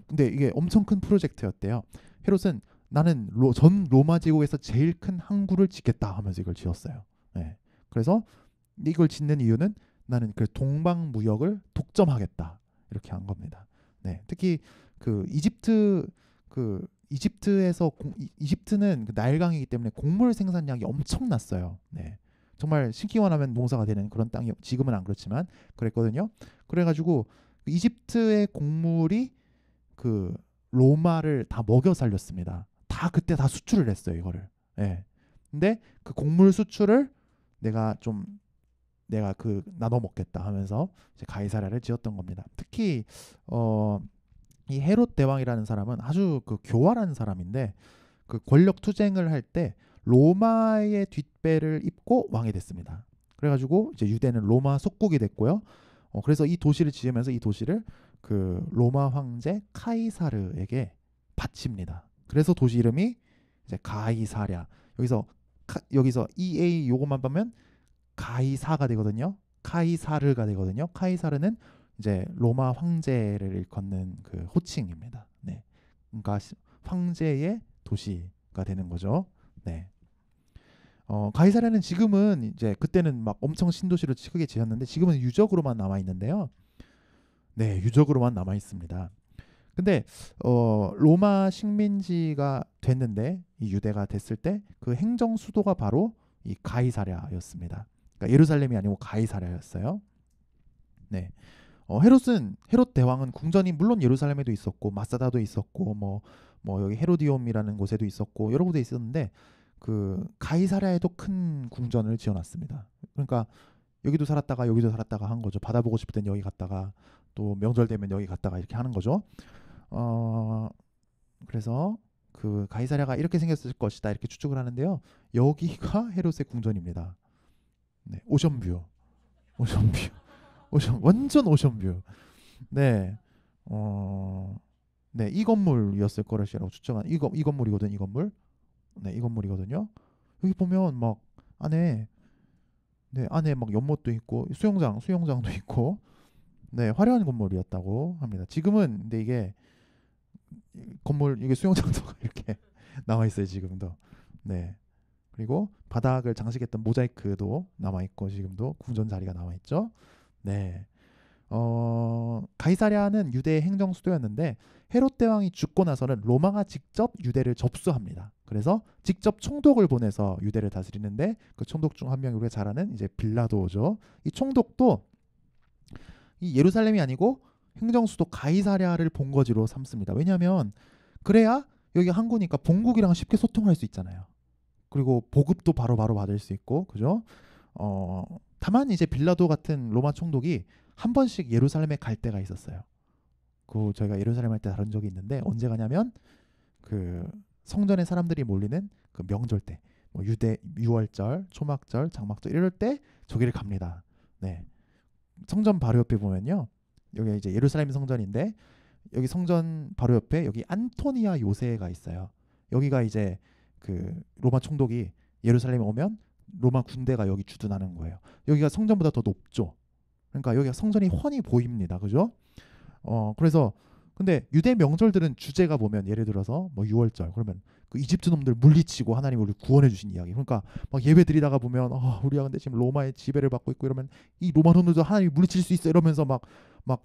근데 이게 엄청 큰 프로젝트였대요. 헤롯은 나는 전 로마 제국에서 제일 큰 항구를 짓겠다 하면서 이걸 지었어요. 네. 그래서 이걸 짓는 이유는 나는 그 동방 무역을 독점하겠다 이렇게 한 겁니다. 네. 특히 그 이집트에서 이집트는 그 나일강이기 때문에 곡물 생산량이 엄청났어요. 네. 정말 심기만 하면 농사가 되는 그런 땅이 지금은 안 그렇지만 그랬거든요. 그래가지고 이집트의 곡물이 그 로마를 다 먹여 살렸습니다. 다 그때 다 수출을 했어요 이거를. 예. 근데 그 곡물 수출을 내가 그 나눠 먹겠다 하면서 이제 가이사랴를 지었던 겁니다. 특히 이 헤롯 대왕이라는 사람은 아주 그 교활한 사람인데 그 권력 투쟁을 할 때 로마의 뒷배를 입고 왕이 됐습니다. 그래가지고 이제 유대는 로마 속국이 됐고요. 그래서 이 도시를 지으면서 이 도시를 그 로마 황제 카이사르에게 바칩니다. 그래서 도시 이름이 이제 가이사랴. 여기서 EA 요것만 보면 가이사가 되거든요. 카이사르가 되거든요. 카이사르는 이제 로마 황제를 일컫는 그 호칭입니다. 네. 그러니까 황제의 도시가 되는 거죠. 네. 가이사랴는 지금은 이제 그때는 막 엄청 신도시로 크게 지었는데 지금은 유적으로만 남아 있는데요. 네, 유적으로만 남아 있습니다. 근데 로마 식민지가 됐는데 이 유대가 됐을 때 그 행정 수도가 바로 이 가이사랴였습니다. 그러니까 예루살렘이 아니고 가이사랴였어요. 네. 헤롯 대왕은 궁전이 물론 예루살렘에도 있었고 마사다도 있었고 뭐 여기 헤로디옴이라는 곳에도 있었고 여러 곳에 있었는데 그 가이사랴에도 큰 궁전을 지어놨습니다. 그러니까 여기도 살았다가 여기도 살았다가 한 거죠. 바다 보고 싶을 땐 여기 갔다가 또 명절 되면 여기 갔다가 이렇게 하는 거죠. 그래서 그 가이사랴가 이렇게 생겼을 것이다 이렇게 추측을 하는데요. 여기가 헤롯의 궁전입니다. 네, 오션뷰. 완전 오션뷰. 네, 네, 이 건물이었을 거라고 추정한 이 건물이거든, 이 건물. 네, 이 건물이거든요. 여기 보면 막 안에 막 연못도 있고 수영장도 있고, 네, 화려한 건물이었다고 합니다. 지금은 근데 이게 건물 이게 수영장도 이렇게 나와 있어요 지금도. 네. 그리고 바닥을 장식했던 모자이크도 남아 있고 지금도 궁전 자리가 남아 있죠. 네. 가이사랴는 유대의 행정 수도였는데 헤롯 대왕이 죽고 나서는 로마가 직접 유대를 접수합니다. 그래서 직접 총독을 보내서 유대를 다스리는데 그 총독 중 한 명이 우리가 잘 아는 이제 빌라도죠. 이 총독도 이 예루살렘이 아니고 행정 수도 가이사랴를 본거지로 삼습니다. 왜냐하면 그래야 여기 항구니까 본국이랑 쉽게 소통할 수 있잖아요. 그리고 보급도 바로바로 받을 수 있고, 그죠? 다만 이제 빌라도 같은 로마 총독이 한 번씩 예루살렘에 갈 때가 있었어요. 그 저희가 예루살렘 할 때 다룬 적이 있는데 언제 가냐면 그 성전에 사람들이 몰리는 그 명절 때, 뭐 유월절, 초막절, 장막절 이럴 때 저기를 갑니다. 네, 성전 바로 옆에 보면요, 여기 이제 예루살렘 성전인데 여기 성전 바로 옆에 여기 안토니아 요새가 있어요. 여기가 이제 그 로마 총독이 예루살렘에 오면 로마 군대가 여기 주둔하는 거예요. 여기가 성전보다 더 높죠. 그러니까 여기가 성전이 훤히 보입니다. 그죠? 그래서 근데 유대 명절들은 주제가 보면 예를 들어서 뭐 유월절 그러면 그 이집트 놈들 물리치고 하나님 우리 구원해 주신 이야기. 그러니까 막 예배 드리다가 보면 우리가 근데 지금 로마의 지배를 받고 있고 이러면 이 로마 놈들도 하나님 물리칠 수 있어 이러면서 막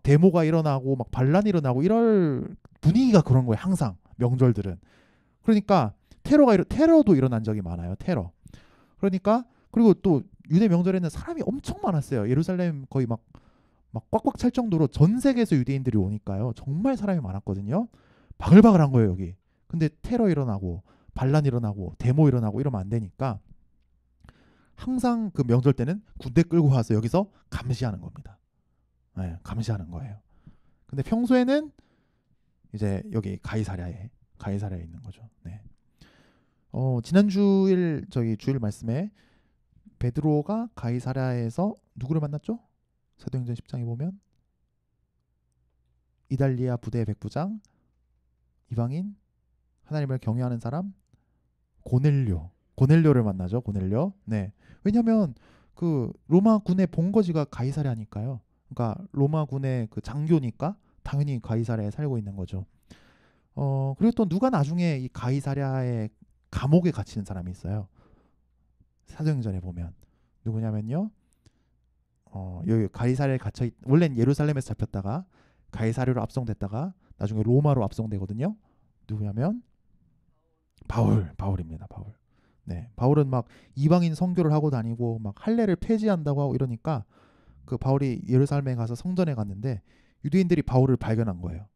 데모가 일어나고 막 반란이 일어나고 이럴 분위기가 그런 거예요. 항상 명절들은. 그러니까 테러도 일어난 적이 많아요. 테러. 그러니까 그리고 또 유대 명절에는 사람이 엄청 많았어요. 예루살렘 거의 막 꽉꽉 찰 정도로 전 세계에서 유대인들이 오니까요. 정말 사람이 많았거든요. 바글바글한 거예요, 여기. 근데 테러 일어나고 반란 일어나고 데모 일어나고 이러면 안 되니까 항상 그 명절 때는 군대 끌고 와서 여기서 감시하는 겁니다. 네, 감시하는 거예요. 근데 평소에는 이제 여기 가이사랴에 있는 거죠. 네. 지난 주일 저희 주일 말씀에 베드로가 가이사랴에서 누구를 만났죠? 사도행전 10장에 보면 이달리아 부대의 백부장, 이방인, 하나님을 경외하는 사람, 고넬료를 만나죠. 고넬료. 네. 왜냐하면 그 로마 군의 본거지가 가이사랴니까요. 그러니까 로마 군의 그 장교니까 당연히 가이사랴에 살고 있는 거죠. 그리고 또 누가 나중에 이 가이사랴의 감옥에 갇히는 사람이 있어요. 사도행전에 보면 누구냐면요. 여기 가이사랴에 원래는 예루살렘에서 잡혔다가 가이사랴로 압송됐다가 나중에 로마로 압송되거든요. 누구냐면 바울입니다. 바울. 네, 바울은 막 이방인 선교를 하고 다니고 막 할례를 폐지한다고 하고 이러니까 그 바울이 예루살렘에 가서 성전에 갔는데 유대인들이 바울을 발견한 거예요.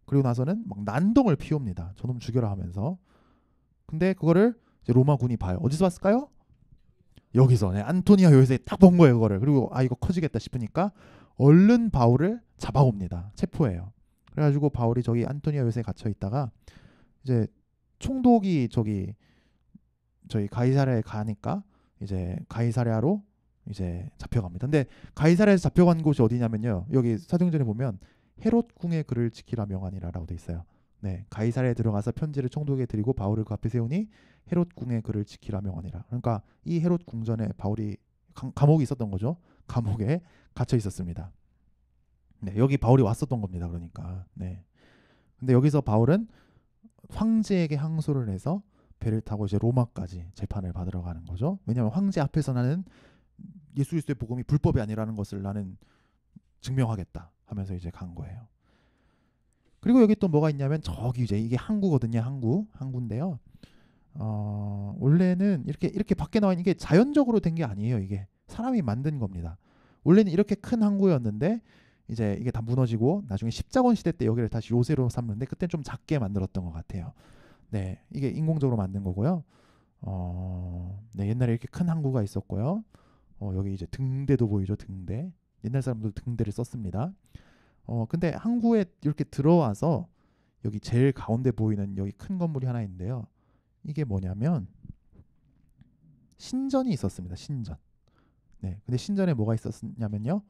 그리고 나서는 막 난동을 피웁니다. 저놈 죽여라 하면서. 근데 그거를 이제 로마 군이 봐요. 어디서 봤을까요? 여기서 안토니아 요새에 딱 본 거예요. 그거를. 그리고 이거 커지겠다 싶으니까 얼른 바울을 잡아옵니다. 체포해요. 그래가지고 바울이 저기 안토니아 요새에 갇혀 있다가 이제 총독이 저희 가이사랴에 가니까 이제 가이사랴로 이제 잡혀갑니다. 근데 가이사랴에서 잡혀간 곳이 어디냐면요. 여기 사도행전에 보면 헤롯 궁의 글을 지키라 명하니라라고 돼 있어요. 네, 가이사랴에 들어가서 편지를 총독에게 드리고 바울을 그 앞에 세우니 헤롯 궁의 글을 지키라 명하니라. 그러니까 이 헤롯 궁전에 바울이 감옥이 있었던 거죠. 감옥에 갇혀 있었습니다. 네, 여기 바울이 왔었던 겁니다. 그러니까. 네. 근데 여기서 바울은 황제에게 항소를 해서 배를 타고 이제 로마까지 재판을 받으러 가는 거죠. 왜냐하면 황제 앞에서 나는 예수 그리스도의 복음이 불법이 아니라는 것을 나는 증명하겠다 하면서 이제 간 거예요. 그리고 여기 또 뭐가 있냐면 저기 이제 이게 항구거든요. 항구인데요. 원래는 이렇게 밖에 나와 있는 게 자연적으로 된 게 아니에요. 이게 사람이 만든 겁니다. 원래는 이렇게 큰 항구였는데 이제 이게 다 무너지고 나중에 십자군 시대 때 여기를 다시 요새로 삼는데 그때 좀 작게 만들었던 것 같아요. 네, 이게 인공적으로 만든 거고요. 네, 옛날에 이렇게 큰 항구가 있었고요. 여기 이제 등대도 보이죠. 등대. 옛날 사람들 등대를 썼습니다. 근데 항구에 이렇게 들어와서 여기 제일 가운데 보이는 여기 큰 건물이 하나 있는데요. 이게 뭐냐면 신전이 있었습니다. 신전. 네, 근데 신전에 뭐가 있었냐면요.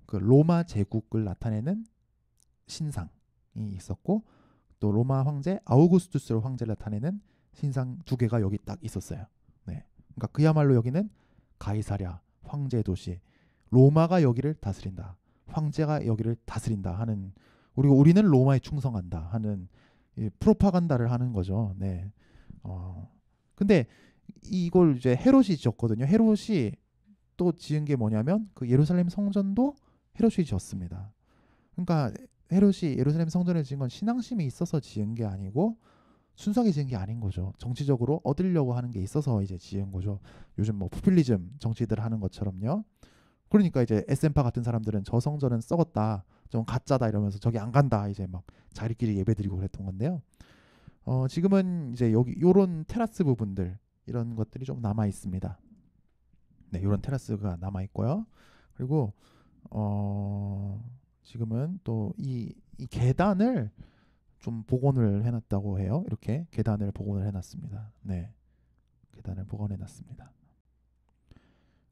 그 로마 제국을 나타내는 신상이 있었고 또 로마 황제 아우구스투스 황제를 나타내는 신상 두 개가 여기 딱 있었어요. 네, 그러니까 그야말로 여기는 가이사랴 황제 도시, 로마가 여기를 다스린다, 황제가 여기를 다스린다 하는, 그리고 우리는 로마에 충성한다 하는 프로파간다를 하는 거죠. 네. 근데 이걸 이제 헤롯이 지었거든요. 헤롯이 또 지은 게 뭐냐면 그 예루살렘 성전도 헤롯이 지었습니다. 그러니까 헤롯이 예루살렘 성전을 지은 건 신앙심이 있어서 지은 게 아니고 순수하게 지은 게 아닌 거죠. 정치적으로 얻으려고 하는 게 있어서 이제 지은 거죠. 요즘 뭐 포퓰리즘 정치들 하는 것처럼요. 그러니까 이제 에센파 같은 사람들은 저 성전은 썩었다, 좀 가짜다 이러면서 저기 안 간다 이제 막 자기끼리 예배드리고 그랬던 건데요. 지금은 이제 여기 요런 테라스 부분들 이런 것들이 좀 남아 있습니다. 네, 요런 테라스가 남아 있고요. 그리고 지금은 또 이 계단을 좀 복원을 해놨다고 해요. 이렇게 계단을 복원을 해놨습니다. 네, 계단을 복원해놨습니다.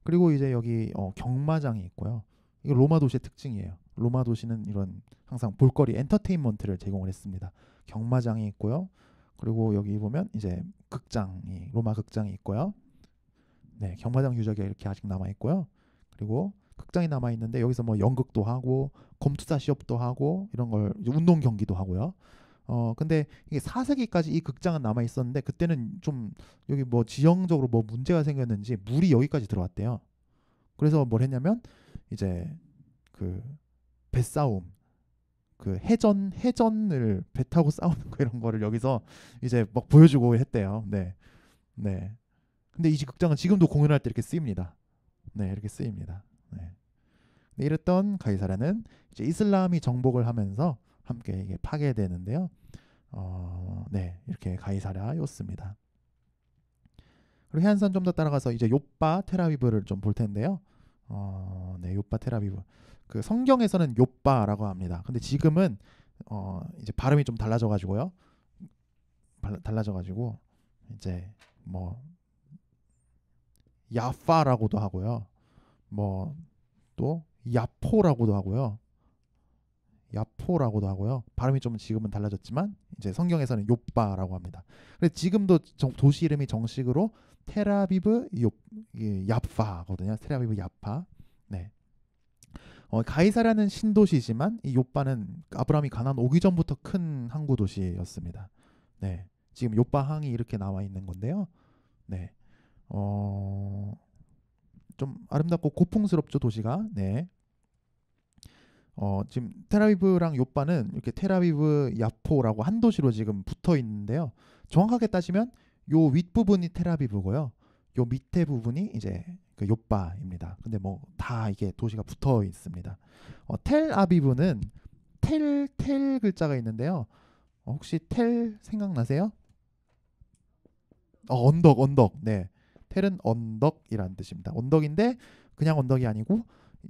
그리고 이제 여기 경마장이 있고요. 이거 로마 도시의 특징이에요. 로마 도시는 이런 항상 볼거리 엔터테인먼트를 제공을 했습니다. 경마장이 있고요. 그리고 여기 보면 이제 로마 극장이 있고요. 네, 경마장 유적이 이렇게 아직 남아 있고요. 그리고 극장이 남아 있는데 여기서 뭐 연극도 하고 검투사 시합도 하고 이런 걸 운동 경기도 하고요. 근데 이게 4세기까지 이 극장은 남아 있었는데 그때는 좀 여기 뭐 지형적으로 뭐 문제가 생겼는지 물이 여기까지 들어왔대요. 그래서 뭘 했냐면 이제 그 배싸움, 그 해전을 배 타고 싸우는 거 이런 거를 여기서 이제 막 보여주고 했대요. 네, 네. 근데 이 극장은 지금도 공연할 때 이렇게 쓰입니다. 네, 이렇게 쓰입니다. 네. 네, 이랬던 가이사랴는 이제 이슬람이 정복을 하면서 함께 이게 파괴되는데요. 네, 이렇게 가이사랴였습니다. 그리고 해안선 좀 더 따라가서 이제 요빠 텔아비브를 좀 볼 텐데요. 네, 요빠 텔아비브. 그 성경에서는 요빠라고 합니다. 근데 지금은 이제 발음이 좀 달라져 가지고요. 달라져 가지고 이제 뭐 야파라고도 하고요. 뭐 또 야포라고도 하고요. 야포라고도 하고요. 발음이 좀 지금은 달라졌지만 이제 성경에서는 요빠라고 합니다. 근데 지금도 도시 이름이 정식으로 테라비브 야파거든요. 테라비브 야파. 네. 가이사라는 신도시지만 이 요빠는 아브라함이 가나안 오기 전부터 큰 항구 도시였습니다. 네. 지금 요빠 항이 이렇게 나와 있는 건데요. 네. 좀 아름답고 고풍스럽죠, 도시가. 네. 지금 텔아비브랑 요빠는 이렇게 텔아비브 야포라고 한 도시로 지금 붙어 있는데요. 정확하게 따지면 요 윗부분이 텔아비브고요. 요 밑에 부분이 이제 그 요빠입니다. 근데 뭐 다 이게 도시가 붙어 있습니다. 텔아비브는 텔 글자가 있는데요. 혹시 텔 생각나세요? 언덕. 네. 텔은 언덕이라는 뜻입니다. 언덕인데 그냥 언덕이 아니고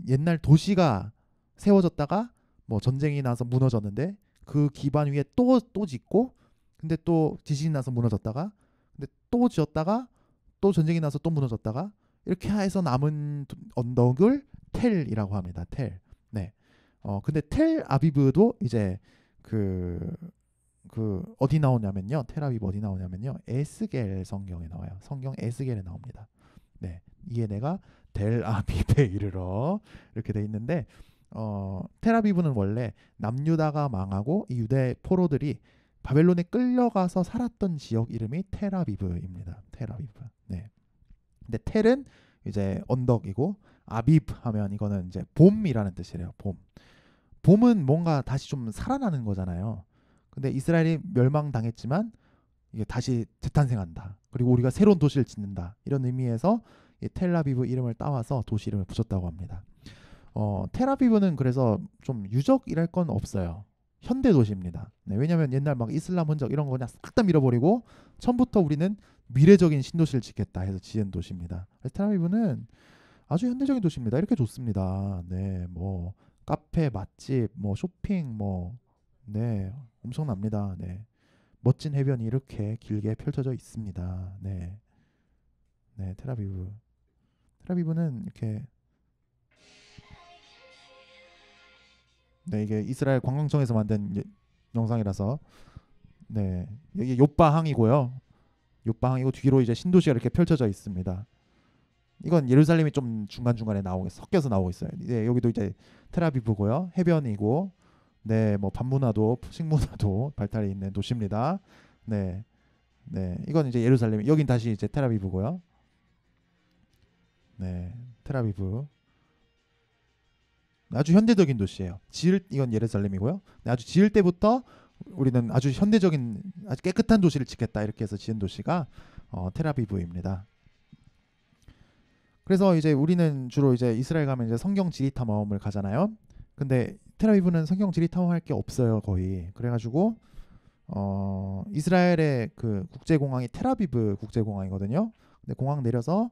옛날 도시가 세워졌다가 뭐 전쟁이 나서 무너졌는데 그 기반 위에 또 짓고 근데 또 지진이 나서 무너졌다가 근데 또 지었다가 또 전쟁이 나서 또 무너졌다가 이렇게 해서 남은 언덕을 텔이라고 합니다. 텔. 네. 근데 텔 아비브도 이제 그 어디 나오냐면요. 텔아비브 어디 나오냐면요. 에스겔 성경에 나와요. 성경 에스겔에 나옵니다. 네. 이게 내가 델 아비브에 이르러 이렇게 돼 있는데 텔아비브는 원래 남유다가 망하고 이 유대 포로들이 바벨론에 끌려가서 살았던 지역 이름이 텔아비브입니다. 텔아비브. 네. 근데 텔은 이제 언덕이고 아비브 하면 이거는 이제 봄이라는 뜻이래요. 봄. 봄은 뭔가 다시 좀 살아나는 거잖아요. 근데 이스라엘이 멸망당했지만 이게 다시 재탄생한다. 그리고 우리가 새로운 도시를 짓는다. 이런 의미에서 이 텔아비브 이름을 따와서 도시 이름을 붙였다고 합니다. 텔아비브는 그래서 좀 유적이랄 건 없어요. 현대 도시입니다. 네, 왜냐하면 옛날 막 이슬람 흔적 이런 거 그냥 싹 다 밀어버리고 처음부터 우리는 미래적인 신도시를 짓겠다 해서 지은 도시입니다. 그래서 텔아비브는 아주 현대적인 도시입니다. 이렇게 좋습니다. 네, 뭐 카페, 맛집, 뭐 쇼핑, 뭐 네, 엄청납니다. 네, 멋진 해변이 이렇게 길게 펼쳐져 있습니다. 네, 네, 텔아비브는 이렇게 네, 이게 이스라엘 관광청에서 만든 영상이라서 네, 여기 요바항이고요. 요바항이고 뒤로 이제 신도시가 이렇게 펼쳐져 있습니다. 이건 예루살렘이 좀 중간중간에 섞여서 나오고 있어요. 네, 여기도 이제 텔아비브고요. 해변이고 네, 뭐 반문화도 식문화도 발달해 있는 도시입니다. 네. 네. 이건 이제 예루살렘. 여긴 다시 이제 텔아비브고요. 네. 텔아비브. 아주 현대적인 도시예요. 이건 예루살렘이고요. 네, 아주 지을 때부터 우리는 아주 현대적인 아주 깨끗한 도시를 짓겠다 이렇게 해서 지은 도시가 텔아비브입니다. 그래서 이제 우리는 주로 이제 이스라엘 가면 이제 성경 지리 탐험을 가잖아요. 근데 텔아비브는 성경 지리 탐험할 게 없어요, 거의. 그래가지고 이스라엘의 그 국제공항이 텔아비브 국제공항이거든요. 근데 공항 내려서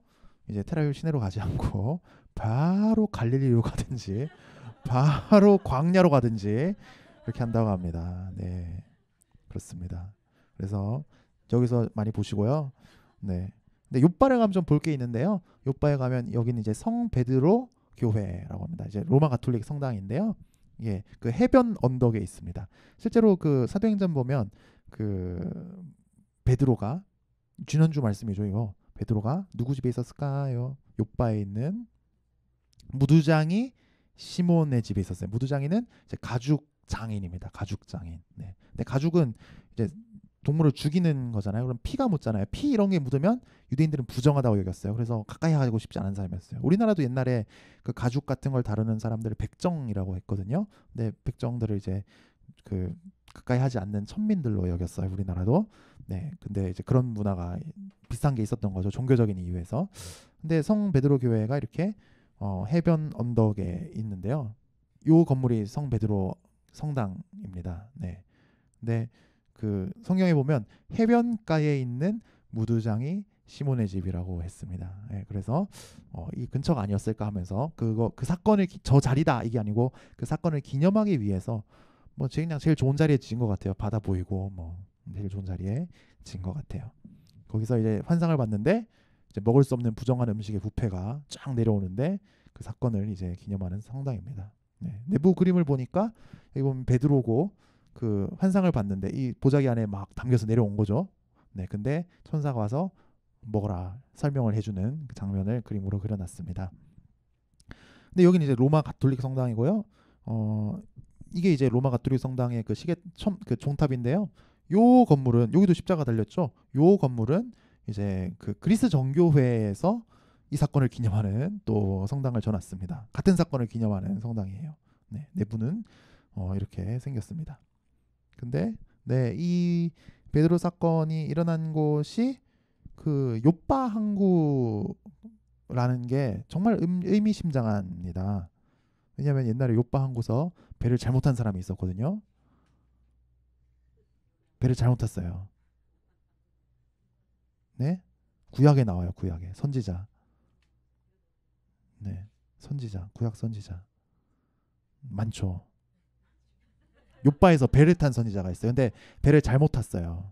이제 텔아비브 시내로 가지 않고 바로 갈릴리로 가든지 바로 광야로 가든지 이렇게 한다고 합니다. 네, 그렇습니다. 그래서 여기서 많이 보시고요. 네. 근데 요빠에 가면 좀 볼 게 있는데요. 요빠에 가면 여기는 이제 성 베드로 교회라고 합니다. 이제 로마 가톨릭 성당인데요. 예, 그 해변 언덕에 있습니다. 실제로 그 사도행전 보면 그 베드로가 지난주 말씀이죠, 이거. 베드로가 누구 집에 있었을까요? 요빠에 있는 무두장이 시몬의 집에 있었어요. 무두장이는 이제 가죽 장인입니다. 가죽 장인. 네. 근데 가죽은 이제 동물을 죽이는 거잖아요. 그럼 피가 묻잖아요. 피 이런 게 묻으면 유대인들은 부정하다고 여겼어요. 그래서 가까이 하고 싶지 않은 사람이었어요. 우리나라도 옛날에 그 가죽 같은 걸 다루는 사람들을 백정이라고 했거든요. 근데 백정들을 이제 그 가까이 하지 않는 천민들로 여겼어요. 우리나라도. 네. 근데 이제 그런 문화가 비슷한 게 있었던 거죠. 종교적인 이유에서. 근데 성 베드로 교회가 이렇게 해변 언덕에 있는데요. 요 건물이 성 베드로 성당입니다. 네. 근데 그 성경에 보면 해변가에 있는 무두장이 시몬의 집이라고 했습니다. 예, 그래서 이 근처가 아니었을까 하면서 그 사건을 저 자리다 이게 아니고 그 사건을 기념하기 위해서 뭐 그냥 제일 좋은 자리에 지은 것 같아요. 바다 보이고 뭐 제일 좋은 자리에 지은 것 같아요. 거기서 이제 환상을 봤는데 이제 먹을 수 없는 부정한 음식의 부패가 쫙 내려오는데 그 사건을 이제 기념하는 성당입니다. 네, 내부 그림을 보니까 여기 보면 베드로고 그 환상을 봤는데 이 보자기 안에 막 담겨서 내려온 거죠. 네, 근데 천사가 와서 먹어라 설명을 해주는 그 장면을 그림으로 그려놨습니다. 근데 여기는 이제 로마 가톨릭 성당이고요. 이게 이제 로마 가톨릭 성당의 그 그 종탑인데요. 요 건물은 여기도 십자가 달렸죠. 요 건물은 이제 그 그리스 정교회에서 이 사건을 기념하는 또 성당을 전놨습니다. 같은 사건을 기념하는 성당이에요. 네, 내부는 이렇게 생겼습니다. 근데 네, 이 베드로 사건이 일어난 곳이 그 요빠 항구라는 게 정말 의미심장합니다. 왜냐하면 옛날에 요빠 항구서 배를 잘못한 사람이 있었거든요. 배를 잘못 탔어요. 네, 구약에 나와요. 구약에 선지자. 네, 선지자, 구약 선지자 많죠. 요빠에서 배를 탄 선지자가 있어요. 근데 배를 잘못 탔어요.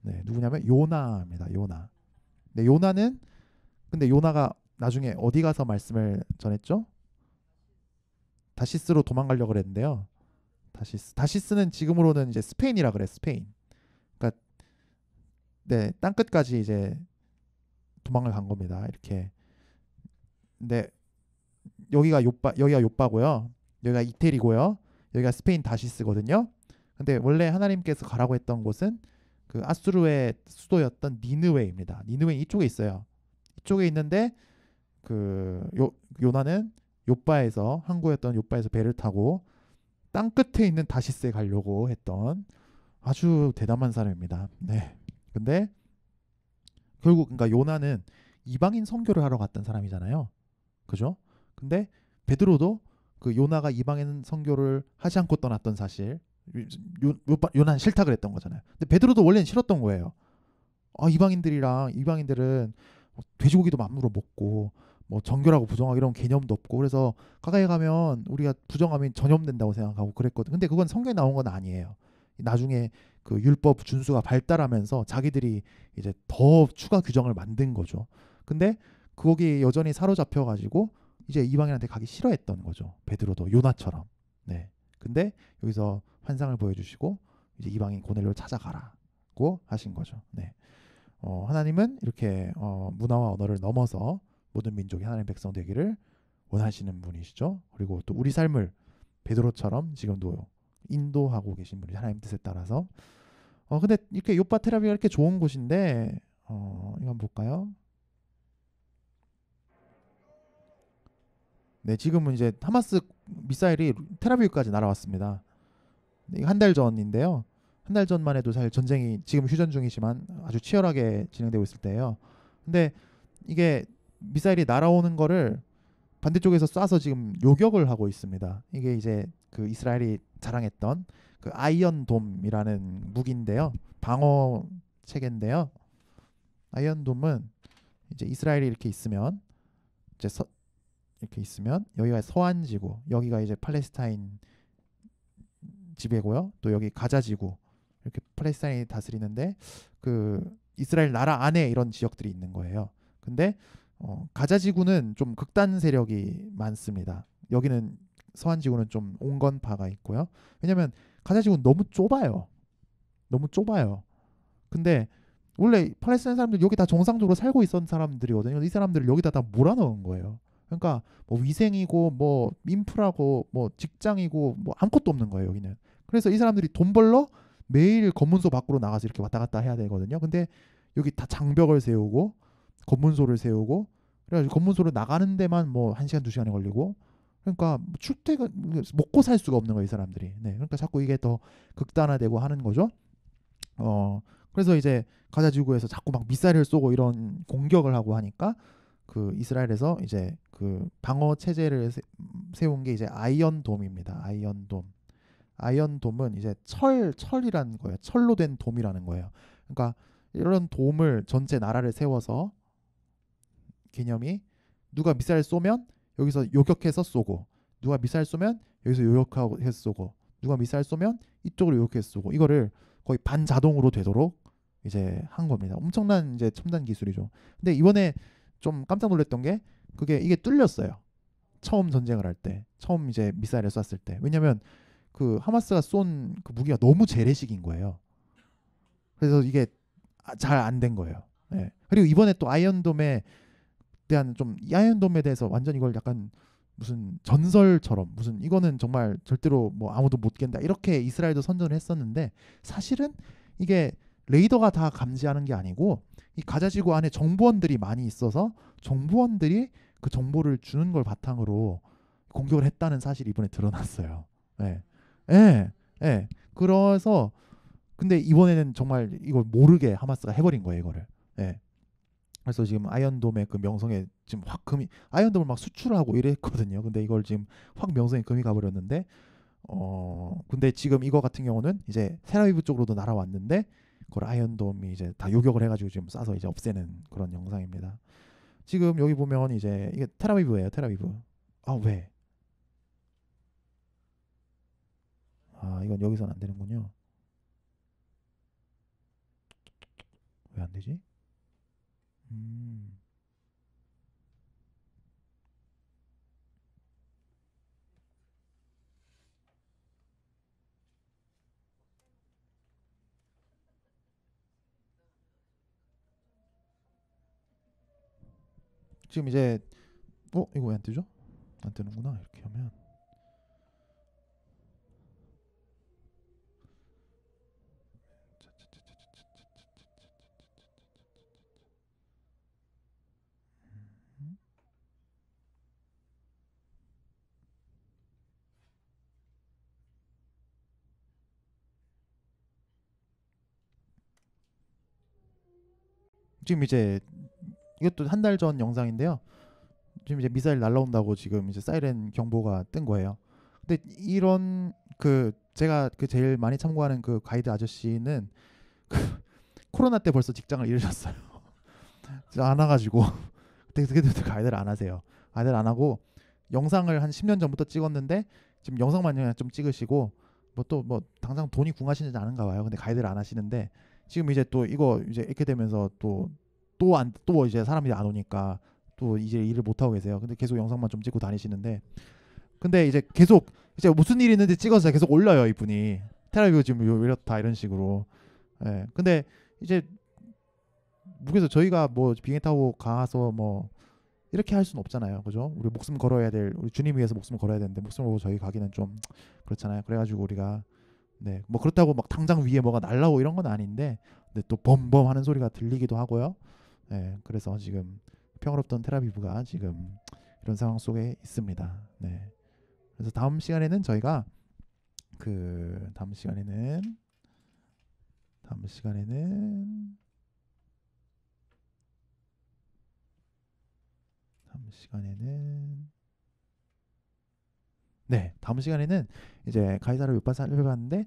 네, 누구냐면 요나입니다. 요나. 네, 요나는 근데 요나가 나중에 어디 가서 말씀을 전했죠? 다시스로 도망가려고 그랬는데요. 다시스는 지금으로는 이제 스페인이라 그래. 스페인. 그러니까 네, 땅 끝까지 이제 도망을 간 겁니다. 이렇게. 근데 여기가 요빠고요. 여기가 이태리고요. 여기가 스페인 다시스거든요. 근데 원래 하나님께서 가라고 했던 곳은 그 아수르의 수도였던 니느웨입니다. 니느웨 이쪽에 있어요. 이쪽에 있는데 그 요나는 요빠에서 항구였던 요빠에서 배를 타고 땅 끝에 있는 다시스에 가려고 했던 아주 대담한 사람입니다. 네. 근데 결국 그러니까 요나는 이방인 선교를 하러 갔던 사람이잖아요. 그죠? 근데 베드로도 그 요나가 이방인 선교를 하지 않고 떠났던 사실 요나는 싫다 그랬던 거잖아요. 근데 베드로도 원래는 싫었던 거예요. 이방인들은 뭐 돼지고기도 맘으로 먹고 뭐 정결하고 부정하고 이런 개념도 없고 그래서 가까이 가면 우리가 부정하면 전염된다고 생각하고 그랬거든. 근데 그건 성경에 나온 건 아니에요. 나중에 그 율법 준수가 발달하면서 자기들이 이제 더 추가 규정을 만든 거죠. 근데 거기에 여전히 사로잡혀 가지고 이제 이방인한테 가기 싫어했던 거죠. 베드로도 요나처럼. 네. 근데 여기서 환상을 보여주시고 이제 이방인 고넬료를 찾아가라고 하신 거죠. 네. 하나님은 이렇게 문화와 언어를 넘어서 모든 민족이 하나님의 백성 되기를 원하시는 분이시죠. 그리고 또 우리 삶을 베드로처럼 지금도 인도하고 계신 분이 하나님 뜻에 따라서. 근데 이렇게 요파 테라비가 이렇게 좋은 곳인데 이거 한번 볼까요? 네, 지금은 이제 하마스 미사일이 테라비브까지 날아왔습니다. 한 달 전인데요. 한 달 전만 해도 사실 전쟁이 지금 휴전 중이지만 아주 치열하게 진행되고 있을 때예요. 근데 이게 미사일이 날아오는 거를 반대쪽에서 쏴서 지금 요격을 하고 있습니다. 이게 이제 그 이스라엘이 자랑했던 그 아이언 돔이라는 무기인데요. 방어 체계인데요. 아이언 돔은 이제 이스라엘이 이렇게 있으면 이제 이렇게 있으면 여기가 서한 지구, 여기가 이제 팔레스타인 지배고요. 또 여기 가자 지구 이렇게 팔레스타인이 다스리는데 그 이스라엘 나라 안에 이런 지역들이 있는 거예요. 근데 가자 지구는 좀 극단 세력이 많습니다. 여기는 서한 지구는 좀 온건파가 있고요. 왜냐면 가자 지구는 너무 좁아요. 너무 좁아요. 근데 원래 팔레스타인 사람들 여기 다 정상적으로 살고 있었던 사람들이거든요. 이 사람들을 여기다 다 몰아넣은 거예요. 그러니까 뭐 위생이고 뭐 인프라고 뭐 직장이고 뭐 아무것도 없는 거예요. 여기는. 그래서 이 사람들이 돈 벌러 매일 검문소 밖으로 나가서 이렇게 왔다 갔다 해야 되거든요. 근데 여기 다 장벽을 세우고 검문소를 세우고 그래가지고 검문소를 나가는 데만 뭐 1시간 2시간이 걸리고 그러니까 출퇴근 먹고 살 수가 없는 거예요. 이 사람들이. 네, 그러니까 자꾸 이게 더 극단화되고 하는 거죠. 그래서 이제 가자지구에서 자꾸 막 미사일을 쏘고 이런 공격을 하고 하니까 그 이스라엘에서 이제 그 방어 체제를 세운 게 이제 아이언 돔입니다. 아이언 돔. 아이언 돔은 이제 철이라는 거예요. 철로 된 돔이라는 거예요. 그러니까 이런 도움을 전체 나라를 세워서 개념이 누가 미사일 쏘면 여기서 요격해서 쏘고 누가 미사일 쏘면 여기서 요격하고 해서 쏘고 누가 미사일 쏘면 이쪽으로 요격해서 쏘고 이거를 거의 반자동으로 되도록 이제 한 겁니다. 엄청난 이제 첨단 기술이죠. 근데 이번에 좀 깜짝 놀랐던 게 그게 이게 뚫렸어요. 처음 전쟁을 할 때, 처음 이제 미사일을 쐈을 때. 왜냐면 그 하마스가 쏜 그 무기가 너무 재래식인 거예요. 그래서 이게 잘 안 된 거예요. 예. 그리고 이번에 또 아이언돔에 대한 좀 이 아이언돔에 대해서 완전 이걸 약간 무슨 전설처럼 무슨 이거는 정말 절대로 뭐 아무도 못 깬다 이렇게 이스라엘도 선전을 했었는데 사실은 이게 레이더가 다 감지하는 게 아니고 이 가자지구 안에 정보원들이 많이 있어서 정보원들이 그 정보를 주는 걸 바탕으로 공격을 했다는 사실이 이번에 드러났어요. 예. 예. 예. 그래서 근데 이번에는 정말 이걸 모르게 하마스가 해버린 거예요, 이거를. 예. 그래서 지금 아이언돔의 그 명성에 지금 확 금이 아이언돔을 막 수출하고 이랬거든요. 근데 이걸 지금 확 명성에 금이 가버렸는데 근데 지금 이거 같은 경우는 이제 텔아비브 쪽으로도 날아왔는데 그걸 아이언돔이 이제 다 요격을 해가지고 지금 쏴서 이제 없애는 그런 영상입니다. 지금 여기 보면 이제 이게 텔아비브예요, 텔아비브. 아 왜? 아 이건 여기서는 안 되는군요. 왜 안 되지? 음. 지금 이제 이거 왜 안 뜨죠? 안 뜨는구나 이렇게 하면. 지금 이제 이것도 한 달 전 영상인데요. 지금 이제 미사일 날라온다고 지금 이제 사이렌 경보가 뜬 거예요. 근데 이런 그 제가 그 제일 많이 참고하는 그 가이드 아저씨는 그 코로나 때 벌써 직장을 잃으셨어요. 안 와가지고 그때도 가이드를 안 하세요. 가이드를 안 하고 영상을 한 10년 전부터 찍었는데 지금 영상만 그냥 좀 찍으시고 뭐 또 뭐 당장 돈이 궁하시지 않은가 봐요. 근데 가이드를 안 하시는데 지금 이제 또 이거 이제 이렇게 되면서 또 이제 사람들이 안 오니까 또 이제 일을 못 하고 계세요. 근데 계속 영상만 좀 찍고 다니시는데 근데 이제 계속 이제 무슨 일이 있는지 찍어서 계속 올려요 이분이. 테라비브 지금 이렇다 이런 식으로. 예. 근데 이제 무게서 저희가 뭐 비행기 타고 가서 뭐 이렇게 할 수는 없잖아요. 그죠? 우리 목숨 걸어야 될 우리 주님 위해서 목숨을 걸어야 되는데 목숨을 걸고 저희 가기는 좀 그렇잖아요. 그래가지고 우리가 네 뭐 그렇다고 막 당장 위에 뭐가 날라오고 이런 건 아닌데 근데 또 범범 하는 소리가 들리기도 하고요. 네 그래서 지금 평화롭던 테라비브가 지금 이런 상황 속에 있습니다. 네 그래서 다음 시간에는 저희가 그 다음 시간에는 다음 시간에는 네, 다음 시간에는 이제 가이사를 몇 번 살펴봤는데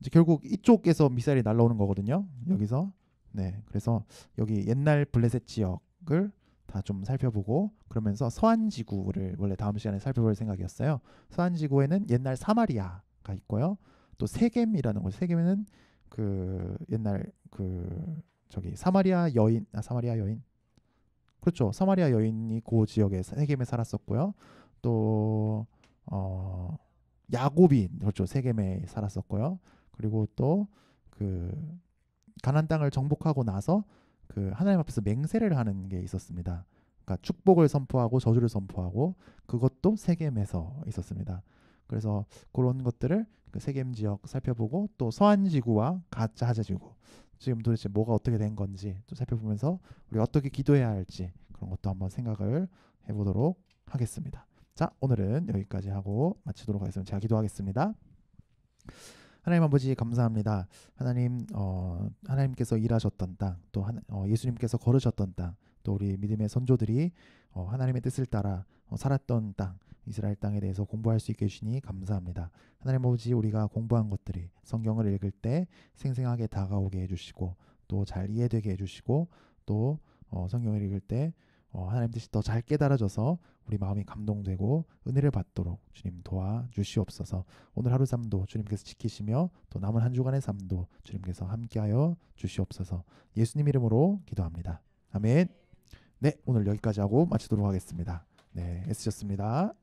이제 결국 이쪽에서 미사일이 날라오는 거거든요. 여기서 네, 그래서 여기 옛날 블레셋 지역을 다 좀 살펴보고 그러면서 서한 지구를 원래 다음 시간에 살펴볼 생각이었어요. 서한 지구에는 옛날 사마리아가 있고요. 또 세겜이라는 곳. 세겜에는 그 옛날 그 저기 사마리아 여인 그렇죠. 사마리아 여인이 그 지역에 세겜에 살았었고요. 또 야곱이 그렇죠. 세겜에 살았었고요. 그리고 또 그 가나안 땅을 정복하고 나서 그 하나님 앞에서 맹세를 하는 게 있었습니다. 그러니까 축복을 선포하고 저주를 선포하고 그것도 세겜에서 있었습니다. 그래서 그런 것들을 그 세겜 지역 살펴보고 또 서한 지구와 가짜 하자 지구 지금 도대체 뭐가 어떻게 된 건지 또 살펴보면서 우리 어떻게 기도해야 할지 그런 것도 한번 생각을 해보도록 하겠습니다. 자, 오늘은 여기까지 하고 마치도록 하겠습니다. 제가 기도하겠습니다. 하나님 아버지 감사합니다. 하나님 하나님께서 일하셨던 땅, 또 예수님께서 걸으셨던 땅, 또 우리 믿음의 선조들이 하나님의 뜻을 따라 살았던 땅, 이스라엘 땅에 대해서 공부할 수 있게 해주시니 감사합니다. 하나님 아버지 우리가 공부한 것들이 성경을 읽을 때 생생하게 다가오게 해주시고 또 잘 이해되게 해주시고 또 성경을 읽을 때 하나님 뜻이 더 잘 깨달아져서 우리 마음이 감동되고 은혜를 받도록 주님 도와주시옵소서. 오늘 하루 삶도 주님께서 지키시며 또 남은 한 주간의 삶도 주님께서 함께하여 주시옵소서. 예수님 이름으로 기도합니다. 아멘. 네, 오늘 여기까지 하고 마치도록 하겠습니다. 네, 애쓰셨습니다.